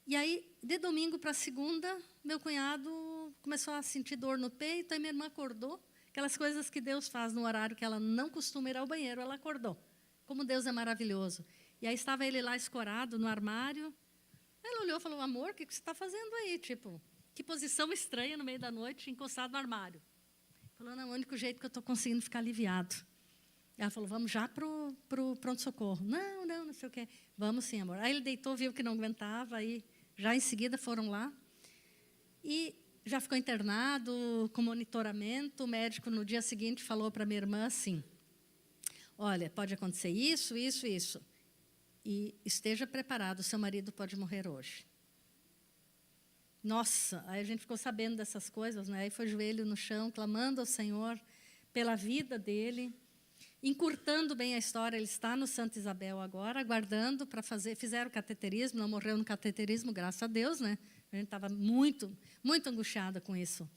E aí, de domingo para segunda, meu cunhado começou a sentir dor no peito, aí minha irmã acordou. Aquelas coisas que Deus faz no horário que ela não costuma ir ao banheiro, ela acordou. Como Deus é maravilhoso. E aí estava ele lá escorado no armário. Ela olhou e falou, amor, o que você está fazendo aí? Tipo, que posição estranha no meio da noite, encostado no armário. Falou, não, é o único jeito que eu estou conseguindo ficar aliviado. Ela falou, vamos já para o pronto-socorro. Não sei o quê. Vamos sim, amor. Aí ele deitou, viu que não aguentava, aí já em seguida foram lá. E já ficou internado, com monitoramento. O médico, no dia seguinte, falou para minha irmã assim, olha, pode acontecer isso. E esteja preparado, seu marido pode morrer hoje. Nossa, aí a gente ficou sabendo dessas coisas, né? Aí foi joelho no chão, clamando ao Senhor pela vida dele, encurtando bem a história. Ele está no Santa Isabel agora, aguardando para fazer. Fizeram o cateterismo, não morreu no cateterismo, graças a Deus, né? A gente estava muito, muito angustiada com isso,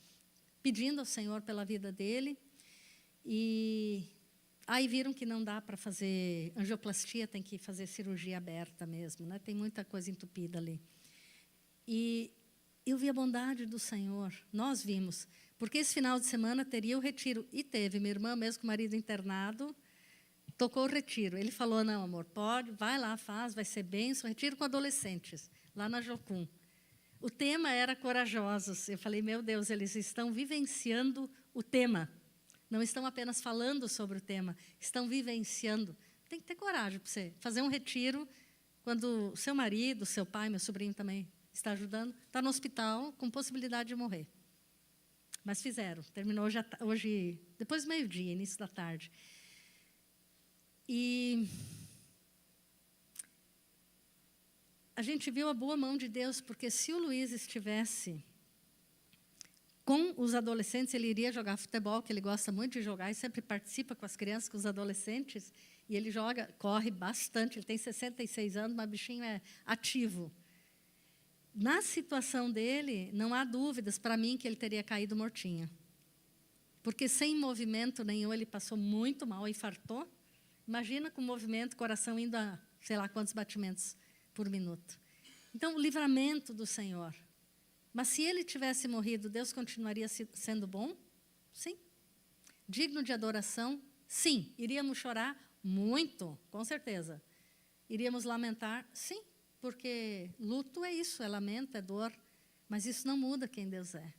pedindo ao Senhor pela vida dele. E aí viram que não dá para fazer angioplastia, tem que fazer cirurgia aberta mesmo, né? Tem muita coisa entupida ali. E eu vi a bondade do Senhor. Nós vimos. Porque esse final de semana teria o retiro. E teve. Minha irmã, mesmo com o marido internado, tocou o retiro. Ele falou, não, amor, pode, vai lá, faz, vai ser bênção. Retiro com adolescentes, lá na Jocum. O tema era corajosos. Eu falei, meu Deus, eles estão vivenciando o tema. Não estão apenas falando sobre o tema, estão vivenciando. Tem que ter coragem para você fazer um retiro quando o seu marido, seu pai, meu sobrinho também está ajudando, está no hospital com possibilidade de morrer. Mas fizeram. Terminou hoje depois do meio-dia, início da tarde. E a gente viu a boa mão de Deus, porque se o Luiz estivesse com os adolescentes, ele iria jogar futebol, que ele gosta muito de jogar e sempre participa com as crianças, com os adolescentes, e ele joga, corre bastante, ele tem 66 anos, mas o bichinho é ativo. Na situação dele, não há dúvidas para mim que ele teria caído mortinho. Porque sem movimento nenhum, ele passou muito mal, infartou. Imagina com movimento, coração indo a sei lá quantos batimentos por minuto. Então, o livramento do Senhor. Mas se ele tivesse morrido, Deus continuaria sendo bom? Sim. Digno de adoração? Sim. Iríamos chorar? Muito, com certeza. Iríamos lamentar? Sim, porque luto é isso, é lamento, é dor. Mas isso não muda quem Deus é.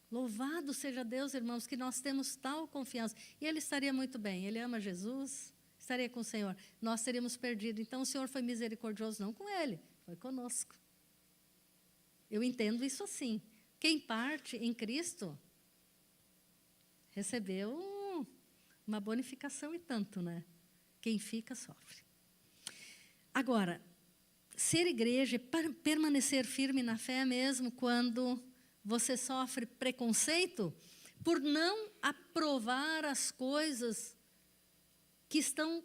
Louvado seja Deus, irmãos, que nós temos tal confiança. E ele estaria muito bem, ele ama Jesus, estaria com o Senhor. Nós teríamos perdido. Então, o Senhor foi misericordioso, não com ele, foi conosco. Eu entendo isso assim. Quem parte em Cristo recebeu uma bonificação e tanto, né? Quem fica, sofre. Agora, ser igreja, permanecer firme na fé mesmo quando você sofre preconceito por não aprovar as coisas que estão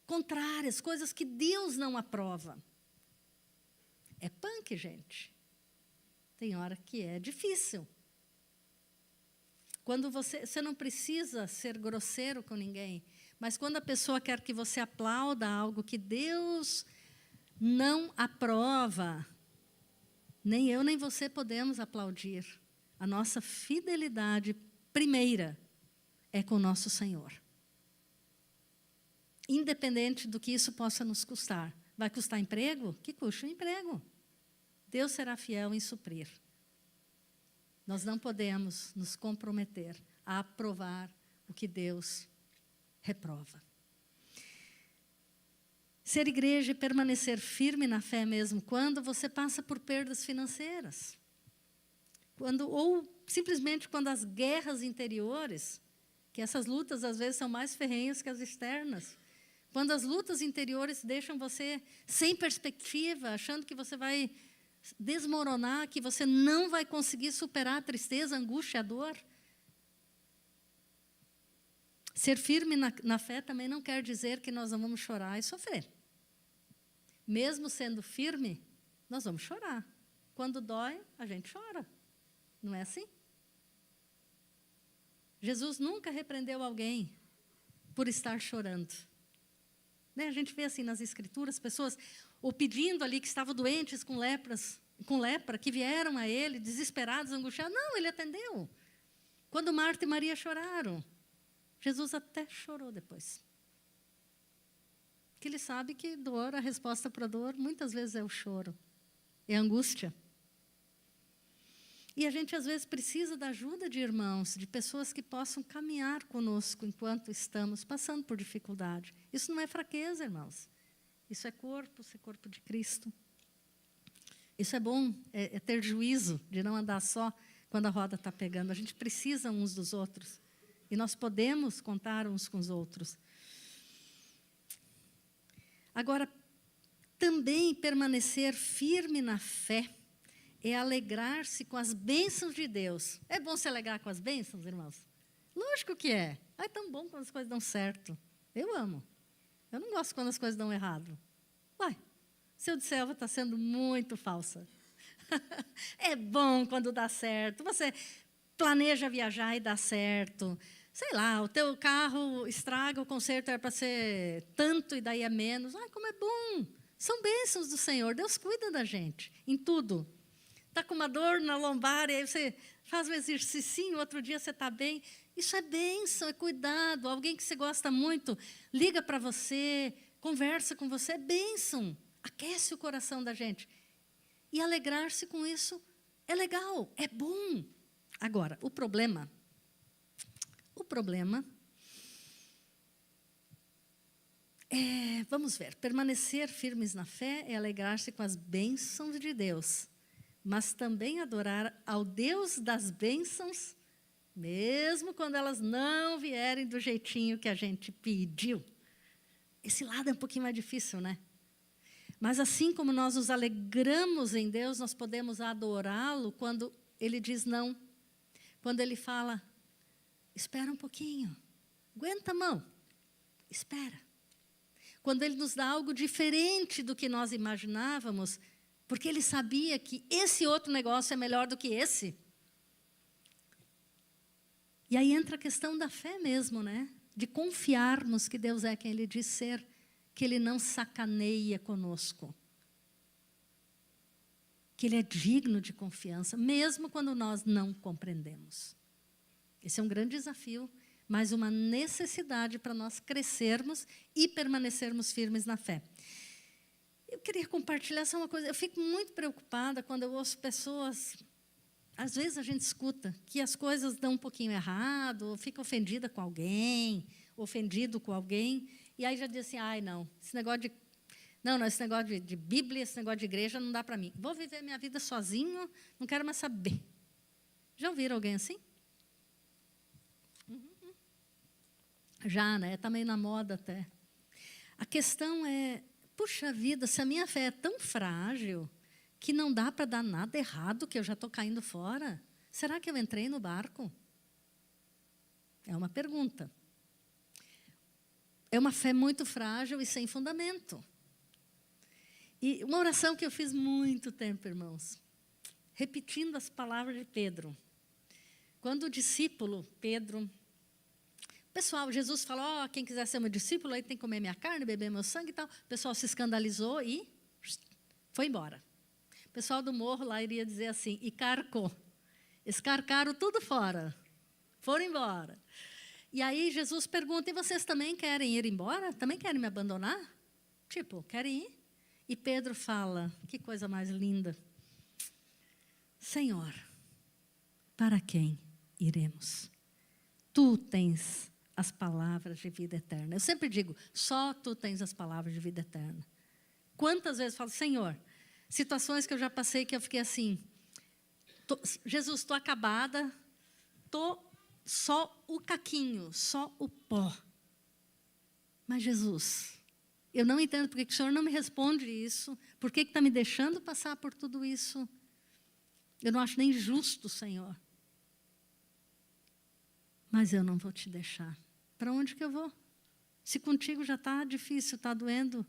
contrárias, coisas que Deus não aprova. É punk, gente. Tem hora que é difícil. Quando você não precisa ser grosseiro com ninguém, mas quando a pessoa quer que você aplauda algo que Deus não aprova, nem eu nem você podemos aplaudir. A nossa fidelidade primeira é com o nosso Senhor. Independente do que isso possa nos custar. Vai custar emprego? Que custe o emprego. Deus será fiel em suprir. Nós não podemos nos comprometer a aprovar o que Deus reprova. Ser igreja e permanecer firme na fé mesmo quando você passa por perdas financeiras. Ou simplesmente quando as guerras interiores, que essas lutas às vezes são mais ferrenhas que as externas, quando as lutas interiores deixam você sem perspectiva, achando que você vai desmoronar, que você não vai conseguir superar a tristeza, a angústia, a dor. Ser firme na fé também não quer dizer que nós não vamos chorar e sofrer. Mesmo sendo firme, nós vamos chorar. Quando dói, a gente chora. Não é assim? Jesus nunca repreendeu alguém por estar chorando. Né? A gente vê assim nas Escrituras, pessoas ou pedindo ali que estavam doentes com lepra, que vieram a ele, desesperados, angustiados. Não, ele atendeu. Quando Marta e Maria choraram, Jesus até chorou depois. Porque ele sabe que dor, a resposta para a dor, muitas vezes é o choro, é a angústia. E a gente, às vezes, precisa da ajuda de irmãos, de pessoas que possam caminhar conosco enquanto estamos passando por dificuldade. Isso não é fraqueza, irmãos. Isso é corpo de Cristo. Isso é bom, é ter juízo de não andar só quando a roda está pegando. A gente precisa uns dos outros. E nós podemos contar uns com os outros. Agora, também permanecer firme na fé é alegrar-se com as bênçãos de Deus. É bom se alegrar com as bênçãos, irmãos? Lógico que é. É tão bom quando as coisas dão certo. Eu amo. Eu não gosto quando as coisas dão errado. Uai, se eu disser, eu vou estar sendo muito falsa. É bom quando dá certo. Você planeja viajar e dá certo. Sei lá, o teu carro estraga, o conserto era para ser tanto e daí é menos. Ai, como é bom. São bênçãos do Senhor. Deus cuida da gente em tudo. está com uma dor na lombar, e aí você faz um exercício, outro dia você está bem. Isso é bênção, é cuidado. Alguém que você gosta muito, liga para você, conversa com você, é bênção. Aquece o coração da gente. E alegrar-se com isso é legal, é bom. Agora, o problema é, vamos ver, permanecer firmes na fé é alegrar-se com as bênçãos de Deus, mas também adorar ao Deus das bênçãos, mesmo quando elas não vierem do jeitinho que a gente pediu. Esse lado é um pouquinho mais difícil, né? Mas assim como nós nos alegramos em Deus, nós podemos adorá-lo quando Ele diz não. Quando Ele fala, espera um pouquinho, aguenta a mão, espera. Quando Ele nos dá algo diferente do que nós imaginávamos, porque Ele sabia que esse outro negócio é melhor do que esse. E aí entra a questão da fé mesmo, né? De confiarmos que Deus é quem Ele diz ser, que Ele não sacaneia conosco. Que Ele é digno de confiança, mesmo quando nós não compreendemos. Esse é um grande desafio, mas uma necessidade para nós crescermos e permanecermos firmes na fé. Eu queria compartilhar só uma coisa. Eu fico muito preocupada quando eu ouço pessoas... Às vezes a gente escuta que as coisas dão um pouquinho errado, ou fica ofendida com alguém, ofendido com alguém, e aí já diz assim, ai, não, esse negócio de... Não, esse negócio de Bíblia, esse negócio de igreja não dá para mim. Vou viver minha vida sozinho, não quero mais saber. Já ouviram alguém assim? Já, né? Está meio na moda até. A questão é, puxa vida, se a minha fé é tão frágil que não dá para dar nada errado, que eu já estou caindo fora, será que eu entrei no barco? É uma pergunta. É uma fé muito frágil e sem fundamento. E uma oração que eu fiz muito tempo, irmãos, repetindo as palavras de Pedro. Quando o discípulo, Pedro... Pessoal, Jesus falou, quem quiser ser meu discípulo, aí tem que comer minha carne, beber meu sangue e tal. O pessoal se escandalizou e foi embora. O pessoal do morro lá iria dizer assim, e carcou. Escarcaram tudo fora. Foram embora. E aí Jesus pergunta, e vocês também querem ir embora? Também querem me abandonar? Tipo, querem ir? E Pedro fala, que coisa mais linda. Senhor, para quem iremos? Tu tens as palavras de vida eterna. Eu sempre digo, só tu tens as palavras de vida eterna. Quantas vezes eu falo, Senhor, situações que eu já passei que eu fiquei assim, Jesus, estou acabada, estou só o caquinho, só o pó. Mas Jesus, eu não entendo porque que o Senhor não me responde isso, por que está me deixando passar por tudo isso. Eu não acho nem justo, Senhor. Mas eu não vou te deixar. Para onde que eu vou? Se contigo já está difícil, está doendo.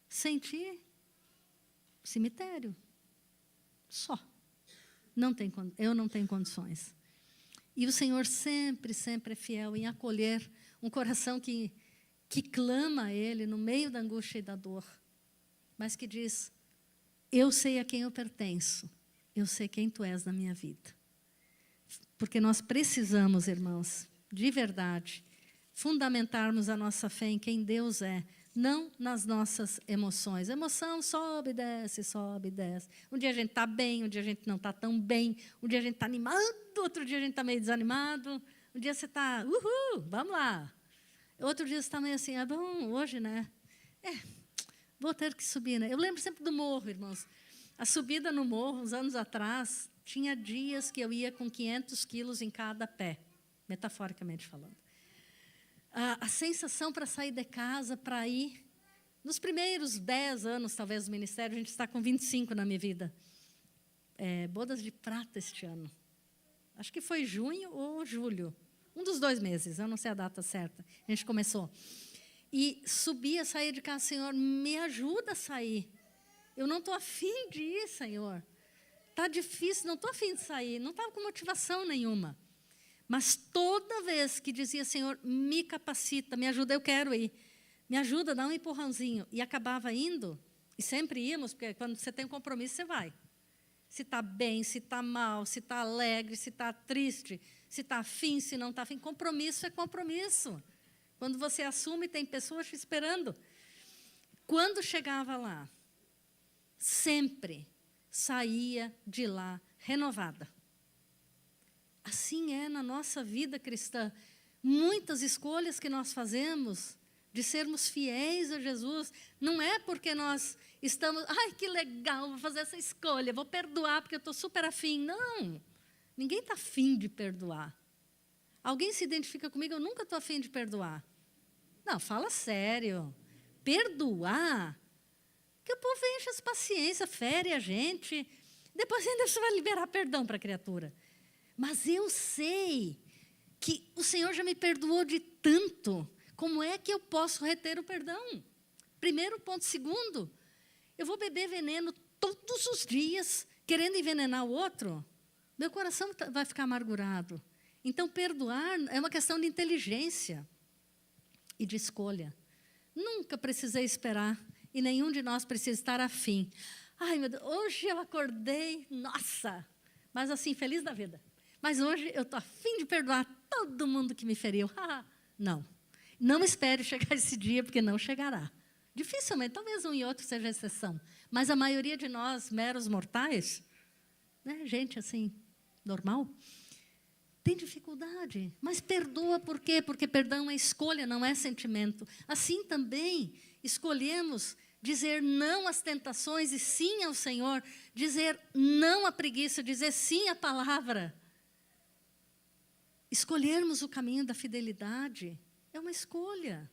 Sem ti, cemitério. Só. Eu não tenho condições. E o Senhor sempre, sempre é fiel em acolher um coração que clama a Ele no meio da angústia e da dor. Mas que diz, eu sei a quem eu pertenço. Eu sei quem Tu és na minha vida. Porque nós precisamos, irmãos, de verdade, fundamentarmos a nossa fé em quem Deus é, não nas nossas emoções. A emoção sobe e desce, sobe e desce. Um dia a gente está bem, um dia a gente não está tão bem, um dia a gente está animado, outro dia a gente está meio desanimado, um dia você está, vamos lá. Outro dia você está meio assim, bom, hoje, né? Vou ter que subir, né? Eu lembro sempre do morro, irmãos. A subida no morro, uns anos atrás, tinha dias que eu ia com 500 quilos em cada pé, metaforicamente falando. A sensação para sair de casa, para ir... Nos primeiros 10 anos, talvez, do ministério, a gente está com 25 na minha vida. Bodas de prata este ano. Acho que foi junho ou julho. Um dos 2 meses, eu não sei a data certa. A gente começou. E subia, saía de casa, Senhor, me ajuda a sair. Eu não estou afim de ir, Senhor. Está difícil, não estou afim de sair. Não estava com motivação nenhuma. Mas toda vez que dizia, Senhor, me capacita, me ajuda, eu quero ir. Me ajuda, dá um empurrãozinho. E acabava indo, e sempre íamos, porque quando você tem um compromisso, você vai. se está bem, se está mal, se está alegre, se está triste, se está afim, se não está afim. Compromisso é compromisso. Quando você assume, tem pessoas te esperando. Quando chegava lá, sempre saía de lá renovada. Assim é na nossa vida cristã. Muitas escolhas que nós fazemos de sermos fiéis a Jesus, não é porque nós estamos, ai, que legal, vou fazer essa escolha, vou perdoar porque eu estou super afim. Não, ninguém está afim de perdoar. Alguém se identifica comigo, eu nunca estou afim de perdoar. Não, fala sério. Perdoar, que o povo enche as paciência, fere a gente, depois ainda você vai liberar perdão para a criatura. Mas eu sei que o Senhor já me perdoou de tanto, como é que eu posso reter o perdão? Primeiro ponto. Segundo, eu vou beber veneno todos os dias, querendo envenenar o outro? Meu coração vai ficar amargurado. Então, perdoar é uma questão de inteligência e de escolha. Nunca precisei esperar, e nenhum de nós precisa estar afim. Ai, meu Deus, hoje eu acordei, nossa, mas assim, feliz da vida. Mas hoje eu estou afim de perdoar todo mundo que me feriu. Não. Não espere chegar esse dia, porque não chegará. Dificilmente, talvez um e outro seja exceção. Mas a maioria de nós, meros mortais, né, gente assim, normal, tem dificuldade. Mas perdoa por quê? Porque perdão é escolha, não é sentimento. Assim também, escolhemos dizer não às tentações e sim ao Senhor. Dizer não à preguiça, dizer sim à palavra. Escolhermos o caminho da fidelidade é uma escolha.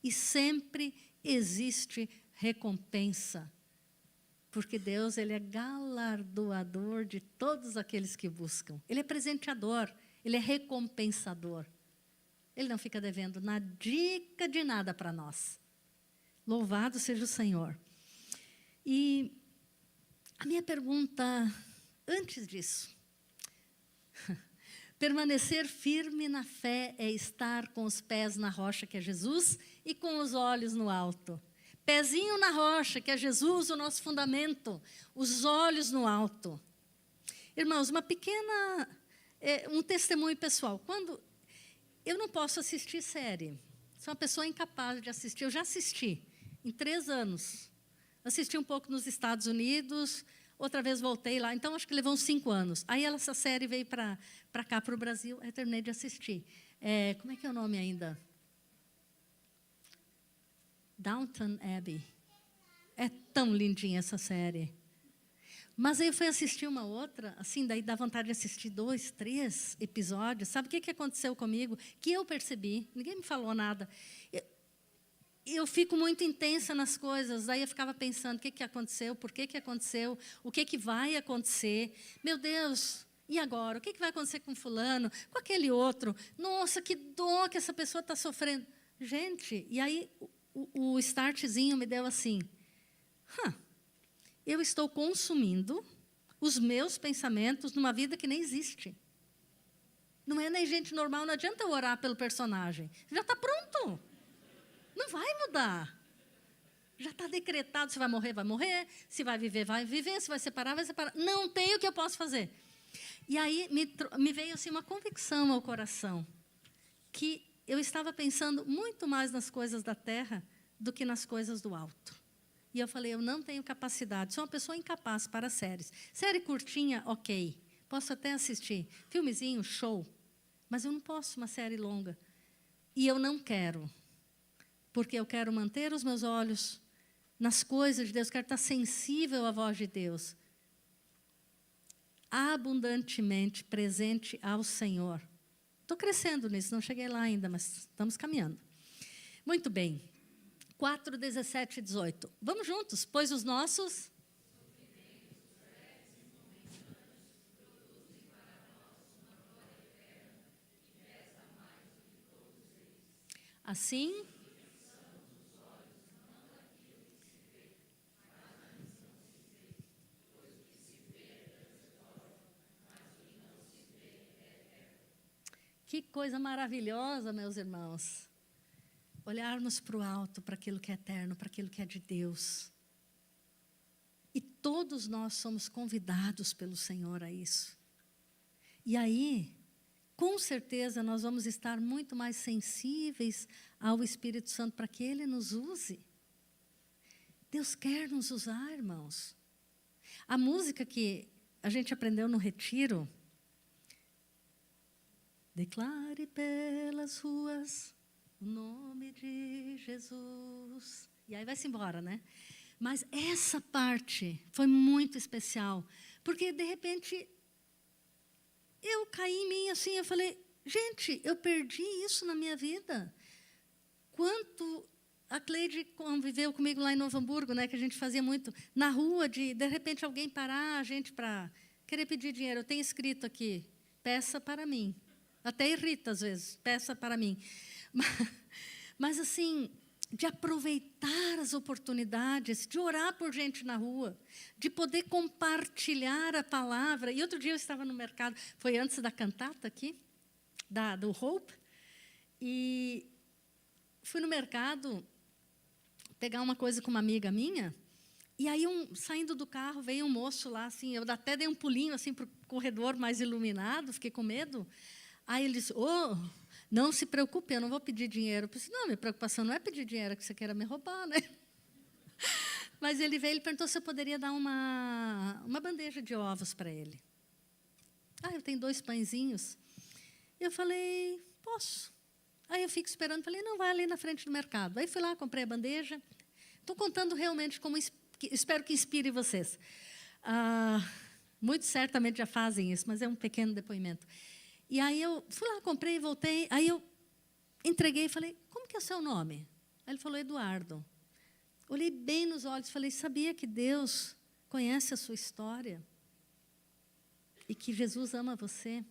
E sempre existe recompensa. Porque Deus, Ele é galardoador de todos aqueles que buscam. Ele é presenteador, Ele é recompensador. Ele não fica devendo na dica de nada para nós. Louvado seja o Senhor. E a minha pergunta, antes disso, permanecer firme na fé é estar com os pés na rocha, que é Jesus, e com os olhos no alto. Pezinho na rocha, que é Jesus, o nosso fundamento, os olhos no alto. Irmãos, um testemunho pessoal. Quando eu não posso assistir série, sou uma pessoa incapaz de assistir. Eu já assisti em 3 anos. Assisti um pouco nos Estados Unidos, outra vez voltei lá, então acho que levou uns 5 anos. Aí essa série veio para cá, para o Brasil, aí terminei de assistir. Como é que é o nome ainda? Downton Abbey. É tão lindinha essa série. Mas aí eu fui assistir uma outra, assim, daí dá vontade de assistir 2, 3 episódios. Sabe o que aconteceu comigo? Que eu percebi, ninguém me falou nada. Eu fico muito intensa nas coisas, aí eu ficava pensando, o que aconteceu, por que aconteceu, o que vai acontecer. Meu Deus, e agora? O que vai acontecer com fulano, com aquele outro? Nossa, que dor que essa pessoa está sofrendo. Gente, e aí o startzinho me deu assim, eu estou consumindo os meus pensamentos numa vida que nem existe. Não é nem gente normal, não adianta eu orar pelo personagem. Já está pronto. Não vai mudar. Já está decretado, se vai morrer, se vai viver, se vai separar, vai separar. Não tem o que eu posso fazer. E aí me veio assim, uma convicção ao coração, que eu estava pensando muito mais nas coisas da terra do que nas coisas do alto. E eu falei, eu não tenho capacidade, sou uma pessoa incapaz para séries. Série curtinha, ok, posso até assistir. Filmezinho, show. Mas eu não posso uma série longa. E eu não quero. Porque eu quero manter os meus olhos nas coisas de Deus, quero estar sensível à voz de Deus. Abundantemente presente ao Senhor. Estou crescendo nisso, não cheguei lá ainda, mas estamos caminhando. Muito bem. 4, 17 e 18. Vamos juntos, pois os nossos... Assim... Que coisa maravilhosa, meus irmãos. Olharmos para o alto, para aquilo que é eterno, para aquilo que é de Deus. E todos nós somos convidados pelo Senhor a isso. E aí, com certeza, nós vamos estar muito mais sensíveis ao Espírito Santo para que Ele nos use. Deus quer nos usar, irmãos. A música que a gente aprendeu no retiro, declare pelas ruas o nome de Jesus. E aí vai-se embora, né? Mas essa parte foi muito especial, porque, de repente, eu caí em mim assim, eu falei, gente, eu perdi isso na minha vida. Quanto a Cleide conviveu comigo lá em Novo Hamburgo, né, que a gente fazia muito, na rua, de repente, alguém parar a gente para querer pedir dinheiro. Eu tenho escrito aqui, peça para mim. Até irrita, às vezes, peça para mim. Mas assim, de aproveitar as oportunidades, de orar por gente na rua, de poder compartilhar a palavra. E outro dia eu estava no mercado, foi antes da cantata aqui, do Hope, e fui no mercado pegar uma coisa com uma amiga minha, e aí, saindo do carro, veio um moço lá, assim, eu até dei um pulinho assim, para o corredor mais iluminado, fiquei com medo. Aí ele disse, não se preocupe, eu não vou pedir dinheiro. Eu disse, não, minha preocupação não é pedir dinheiro, é que você queira me roubar, né? Mas ele veio e perguntou se eu poderia dar uma bandeja de ovos para ele. Eu tenho 2 pãezinhos. Eu falei, posso. Aí eu fico esperando, falei, não, vai ali na frente do mercado. Aí fui lá, comprei a bandeja. Estou contando realmente como, espero que inspire vocês. Muitos certamente já fazem isso, mas é um pequeno depoimento. E aí eu fui lá, comprei, voltei, aí eu entreguei e falei, como que é o seu nome? Aí ele falou, Eduardo. Olhei bem nos olhos e falei, sabia que Deus conhece a sua história? E que Jesus ama você?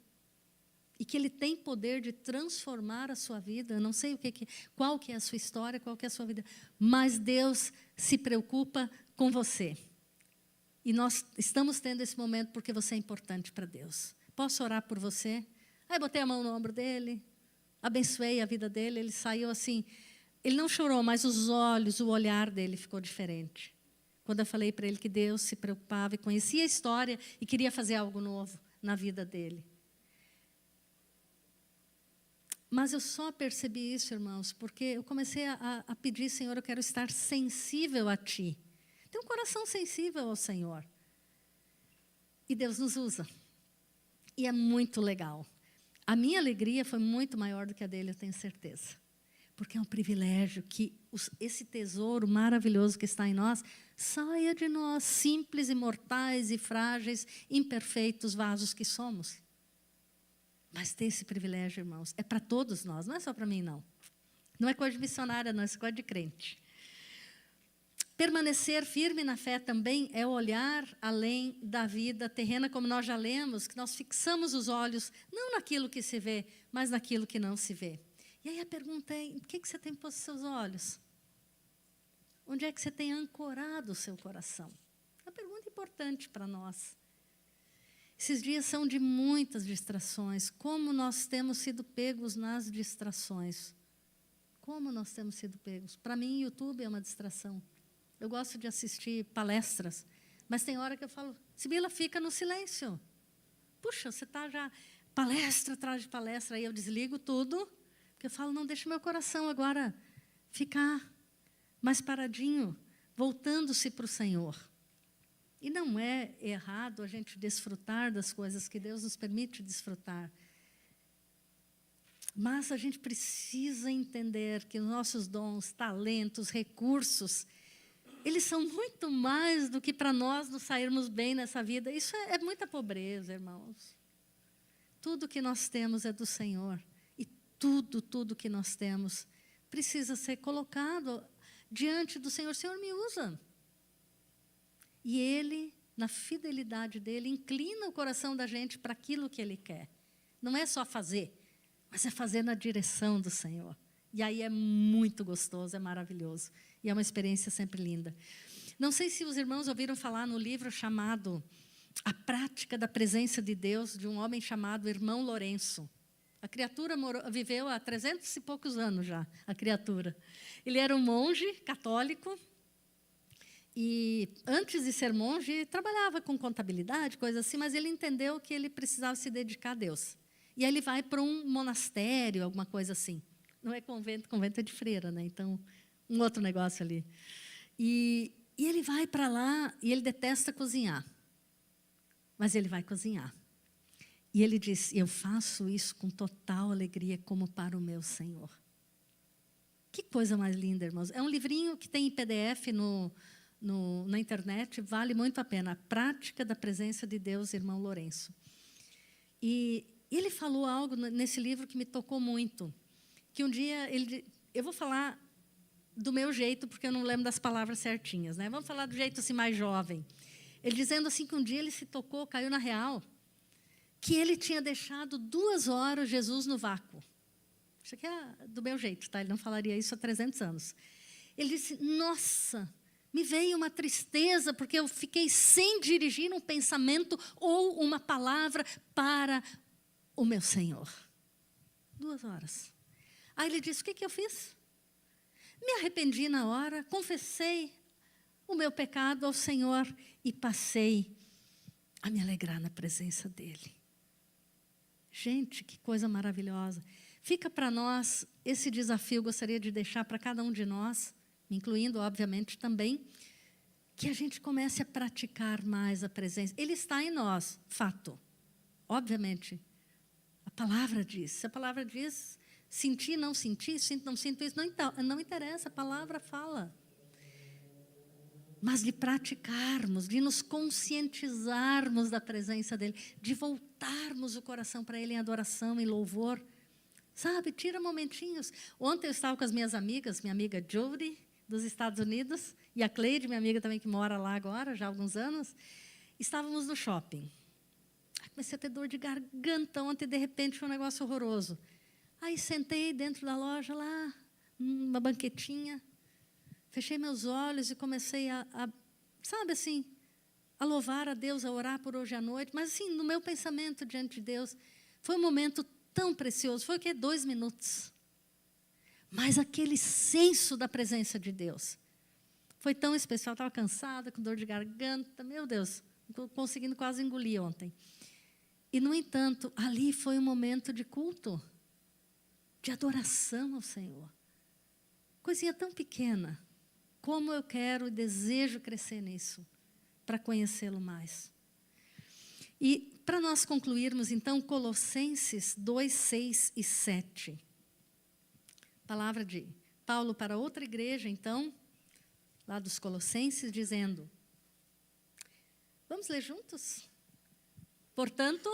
E que Ele tem poder de transformar a sua vida? Eu não sei qual que é a sua história, qual que é a sua vida, mas Deus se preocupa com você. E nós estamos tendo esse momento porque você é importante para Deus. Posso orar por você? Aí botei a mão no ombro dele, abençoei a vida dele, ele saiu assim, ele não chorou, mas os olhos, o olhar dele ficou diferente. Quando eu falei para ele que Deus se preocupava e conhecia a história e queria fazer algo novo na vida dele. Mas eu só percebi isso, irmãos, porque eu comecei a pedir, Senhor, eu quero estar sensível a Ti. Tem um coração sensível ao Senhor. E Deus nos usa. E é muito legal. A minha alegria foi muito maior do que a dele, eu tenho certeza. Porque é um privilégio que esse tesouro maravilhoso que está em nós saia de nós, simples e mortais e frágeis, imperfeitos vasos que somos. Mas ter esse privilégio, irmãos, é para todos nós, não é só para mim, não. Não é coisa de missionária, não, é coisa de crente. Permanecer firme na fé também é olhar além da vida terrena, como nós já lemos, que nós fixamos os olhos, não naquilo que se vê, mas naquilo que não se vê. E aí a pergunta é, o que você tem posto seus olhos? Onde é que você tem ancorado o seu coração? É uma pergunta importante para nós. Esses dias são de muitas distrações. Como nós temos sido pegos nas distrações? Como nós temos sido pegos? Para mim, YouTube é uma distração. Eu gosto de assistir palestras, mas tem hora que eu falo, Sibila, fica no silêncio. Puxa, você está já palestra atrás de palestra, aí eu desligo tudo, porque eu falo, não, deixa meu coração agora ficar mais paradinho, voltando-se para o Senhor. E não é errado a gente desfrutar das coisas que Deus nos permite desfrutar. Mas a gente precisa entender que os nossos dons, talentos, recursos, eles são muito mais do que para nós nos sairmos bem nessa vida. Isso é muita pobreza, irmãos. Tudo que nós temos é do Senhor. E tudo que nós temos precisa ser colocado diante do Senhor. Senhor, me usa. E Ele, na fidelidade dEle, inclina o coração da gente para aquilo que Ele quer. Não é só fazer, mas é fazer na direção do Senhor. E aí é muito gostoso, é maravilhoso. E é uma experiência sempre linda. Não sei se os irmãos ouviram falar no livro chamado A Prática da Presença de Deus, de um homem chamado Irmão Lourenço. A criatura viveu há 300 e poucos anos já, a criatura. Ele era um monge católico. E antes de ser monge, trabalhava com contabilidade, coisa assim, mas ele entendeu que ele precisava se dedicar a Deus. E aí ele vai para um monastério, alguma coisa assim. Não é convento, convento é de freira, né? Então, um outro negócio ali. E ele vai para lá e ele detesta cozinhar. Mas ele vai cozinhar. E ele diz, eu faço isso com total alegria, como para o meu Senhor. Que coisa mais linda, irmãos. É um livrinho que tem em PDF na internet, vale muito a pena. A Prática da Presença de Deus, irmão Lourenço. E ele falou algo nesse livro que me tocou muito. Que um dia, eu vou falar do meu jeito, porque eu não lembro das palavras certinhas, né? Vamos falar do jeito assim, mais jovem. Ele dizendo assim que um dia ele se tocou, caiu na real, que ele tinha deixado 2 horas Jesus no vácuo. Isso aqui é do meu jeito, tá? Ele não falaria isso há 300 anos. Ele disse, nossa, me veio uma tristeza, porque eu fiquei sem dirigir um pensamento ou uma palavra para o meu Senhor. 2 horas. Aí ele disse, o que eu fiz? Me arrependi na hora, confessei o meu pecado ao Senhor e passei a me alegrar na presença dEle. Gente, que coisa maravilhosa. Fica para nós esse desafio, gostaria de deixar para cada um de nós, incluindo, obviamente, também, que a gente comece a praticar mais a presença. Ele está em nós, fato. Obviamente, a palavra diz. Se a palavra diz, sentir, não sentir, sinto, não sinto isso, não interessa, a palavra fala. Mas de praticarmos, de nos conscientizarmos da presença dEle, de voltarmos o coração para Ele em adoração e louvor. Sabe, tira momentinhos. Ontem eu estava com as minhas amigas, minha amiga Jody, dos Estados Unidos, e a Cleide, minha amiga também, que mora lá agora, já há alguns anos. Estávamos no shopping. Comecei a ter dor de garganta ontem, de repente, foi um negócio horroroso. Aí sentei dentro da loja lá, numa banquetinha, fechei meus olhos e comecei sabe assim, a louvar a Deus, a orar por hoje à noite, mas assim, no meu pensamento diante de Deus, foi um momento tão precioso, foi o quê? 2 minutos. Mas aquele senso da presença de Deus foi tão especial, estava cansada, com dor de garganta, meu Deus, conseguindo quase engolir ontem. E, no entanto, ali foi um momento de culto, de adoração ao Senhor. Coisinha tão pequena, como eu quero e desejo crescer nisso, para conhecê-lo mais. E, para nós concluirmos, então, Colossenses 2, 6 e 7. Palavra de Paulo para outra igreja, então, lá dos Colossenses, dizendo, vamos ler juntos? Portanto,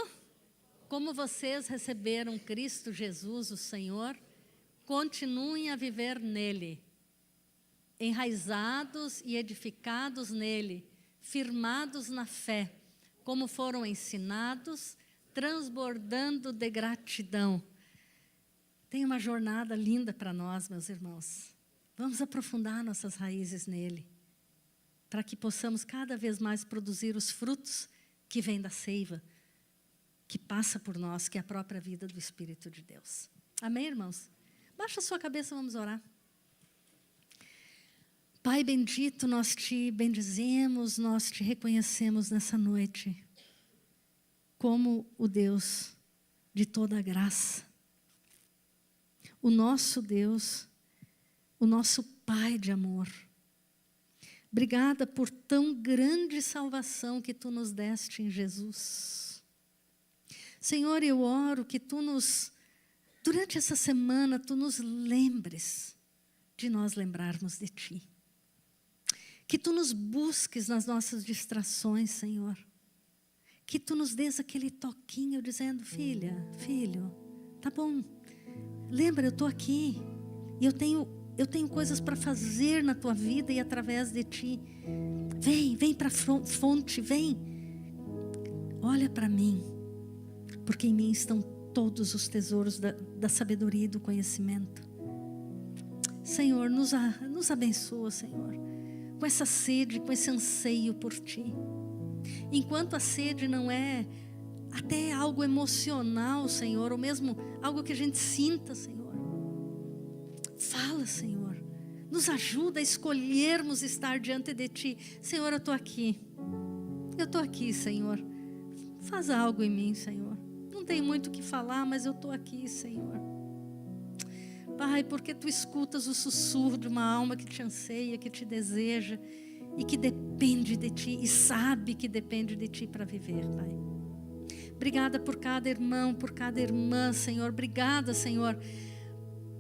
como vocês receberam Cristo Jesus, o Senhor, continuem a viver nele, enraizados e edificados nele, firmados na fé, como foram ensinados, transbordando de gratidão. Tem uma jornada linda para nós, meus irmãos. Vamos aprofundar nossas raízes nele, para que possamos cada vez mais produzir os frutos que vêm da seiva, que passa por nós, que é a própria vida do Espírito de Deus. Amém, irmãos? Baixa a sua cabeça, vamos orar. Pai bendito, nós te bendizemos, nós te reconhecemos nessa noite como o Deus de toda a graça. O nosso Deus, o nosso Pai de amor. Obrigada por tão grande salvação que Tu nos deste em Jesus. Senhor, eu oro que Tu durante essa semana, Tu nos lembres de nós lembrarmos de Ti. Que Tu nos busques nas nossas distrações, Senhor. Que Tu nos dês aquele toquinho dizendo, filha, filho, tá bom. Lembra, eu estou aqui e eu tenho coisas para fazer na tua vida e através de Ti. Vem para a fonte, vem. Olha para mim, porque em mim estão todos os tesouros da sabedoria e do conhecimento. Senhor, nos abençoa, Senhor, com essa sede, com esse anseio por Ti. Enquanto a sede não é até algo emocional, Senhor, ou mesmo algo que a gente sinta, Senhor. Fala, Senhor. Nos ajuda a escolhermos estar diante de Ti. Senhor, eu estou aqui. Eu estou aqui, Senhor. Faz algo em mim, Senhor. Não tem muito o que falar, mas eu estou aqui, Senhor. Pai, porque Tu escutas o sussurro de uma alma que Te anseia, que Te deseja e que depende de Ti e sabe que depende de Ti para viver, Pai. Obrigada por cada irmão, por cada irmã, Senhor. Obrigada, Senhor,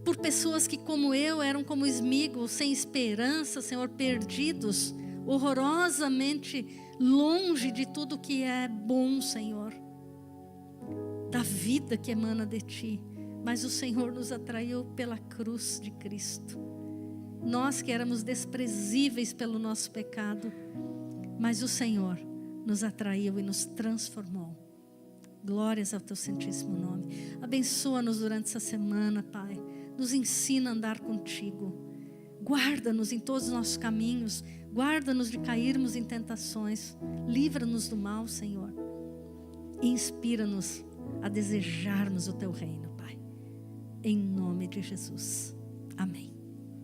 por pessoas que como eu eram como Esmigo, sem esperança, Senhor, perdidos, horrorosamente longe de tudo que é bom, Senhor, da vida que emana de Ti. Mas o Senhor nos atraiu pela cruz de Cristo. Nós que éramos desprezíveis pelo nosso pecado, mas o Senhor nos atraiu e nos transformou. Glórias ao Teu santíssimo nome. Abençoa-nos durante essa semana, Pai. Nos ensina a andar contigo. Guarda-nos em todos os nossos caminhos. Guarda-nos de cairmos em tentações. Livra-nos do mal, Senhor. E inspira-nos a desejarmos o Teu reino, Pai. Em nome de Jesus. Amém.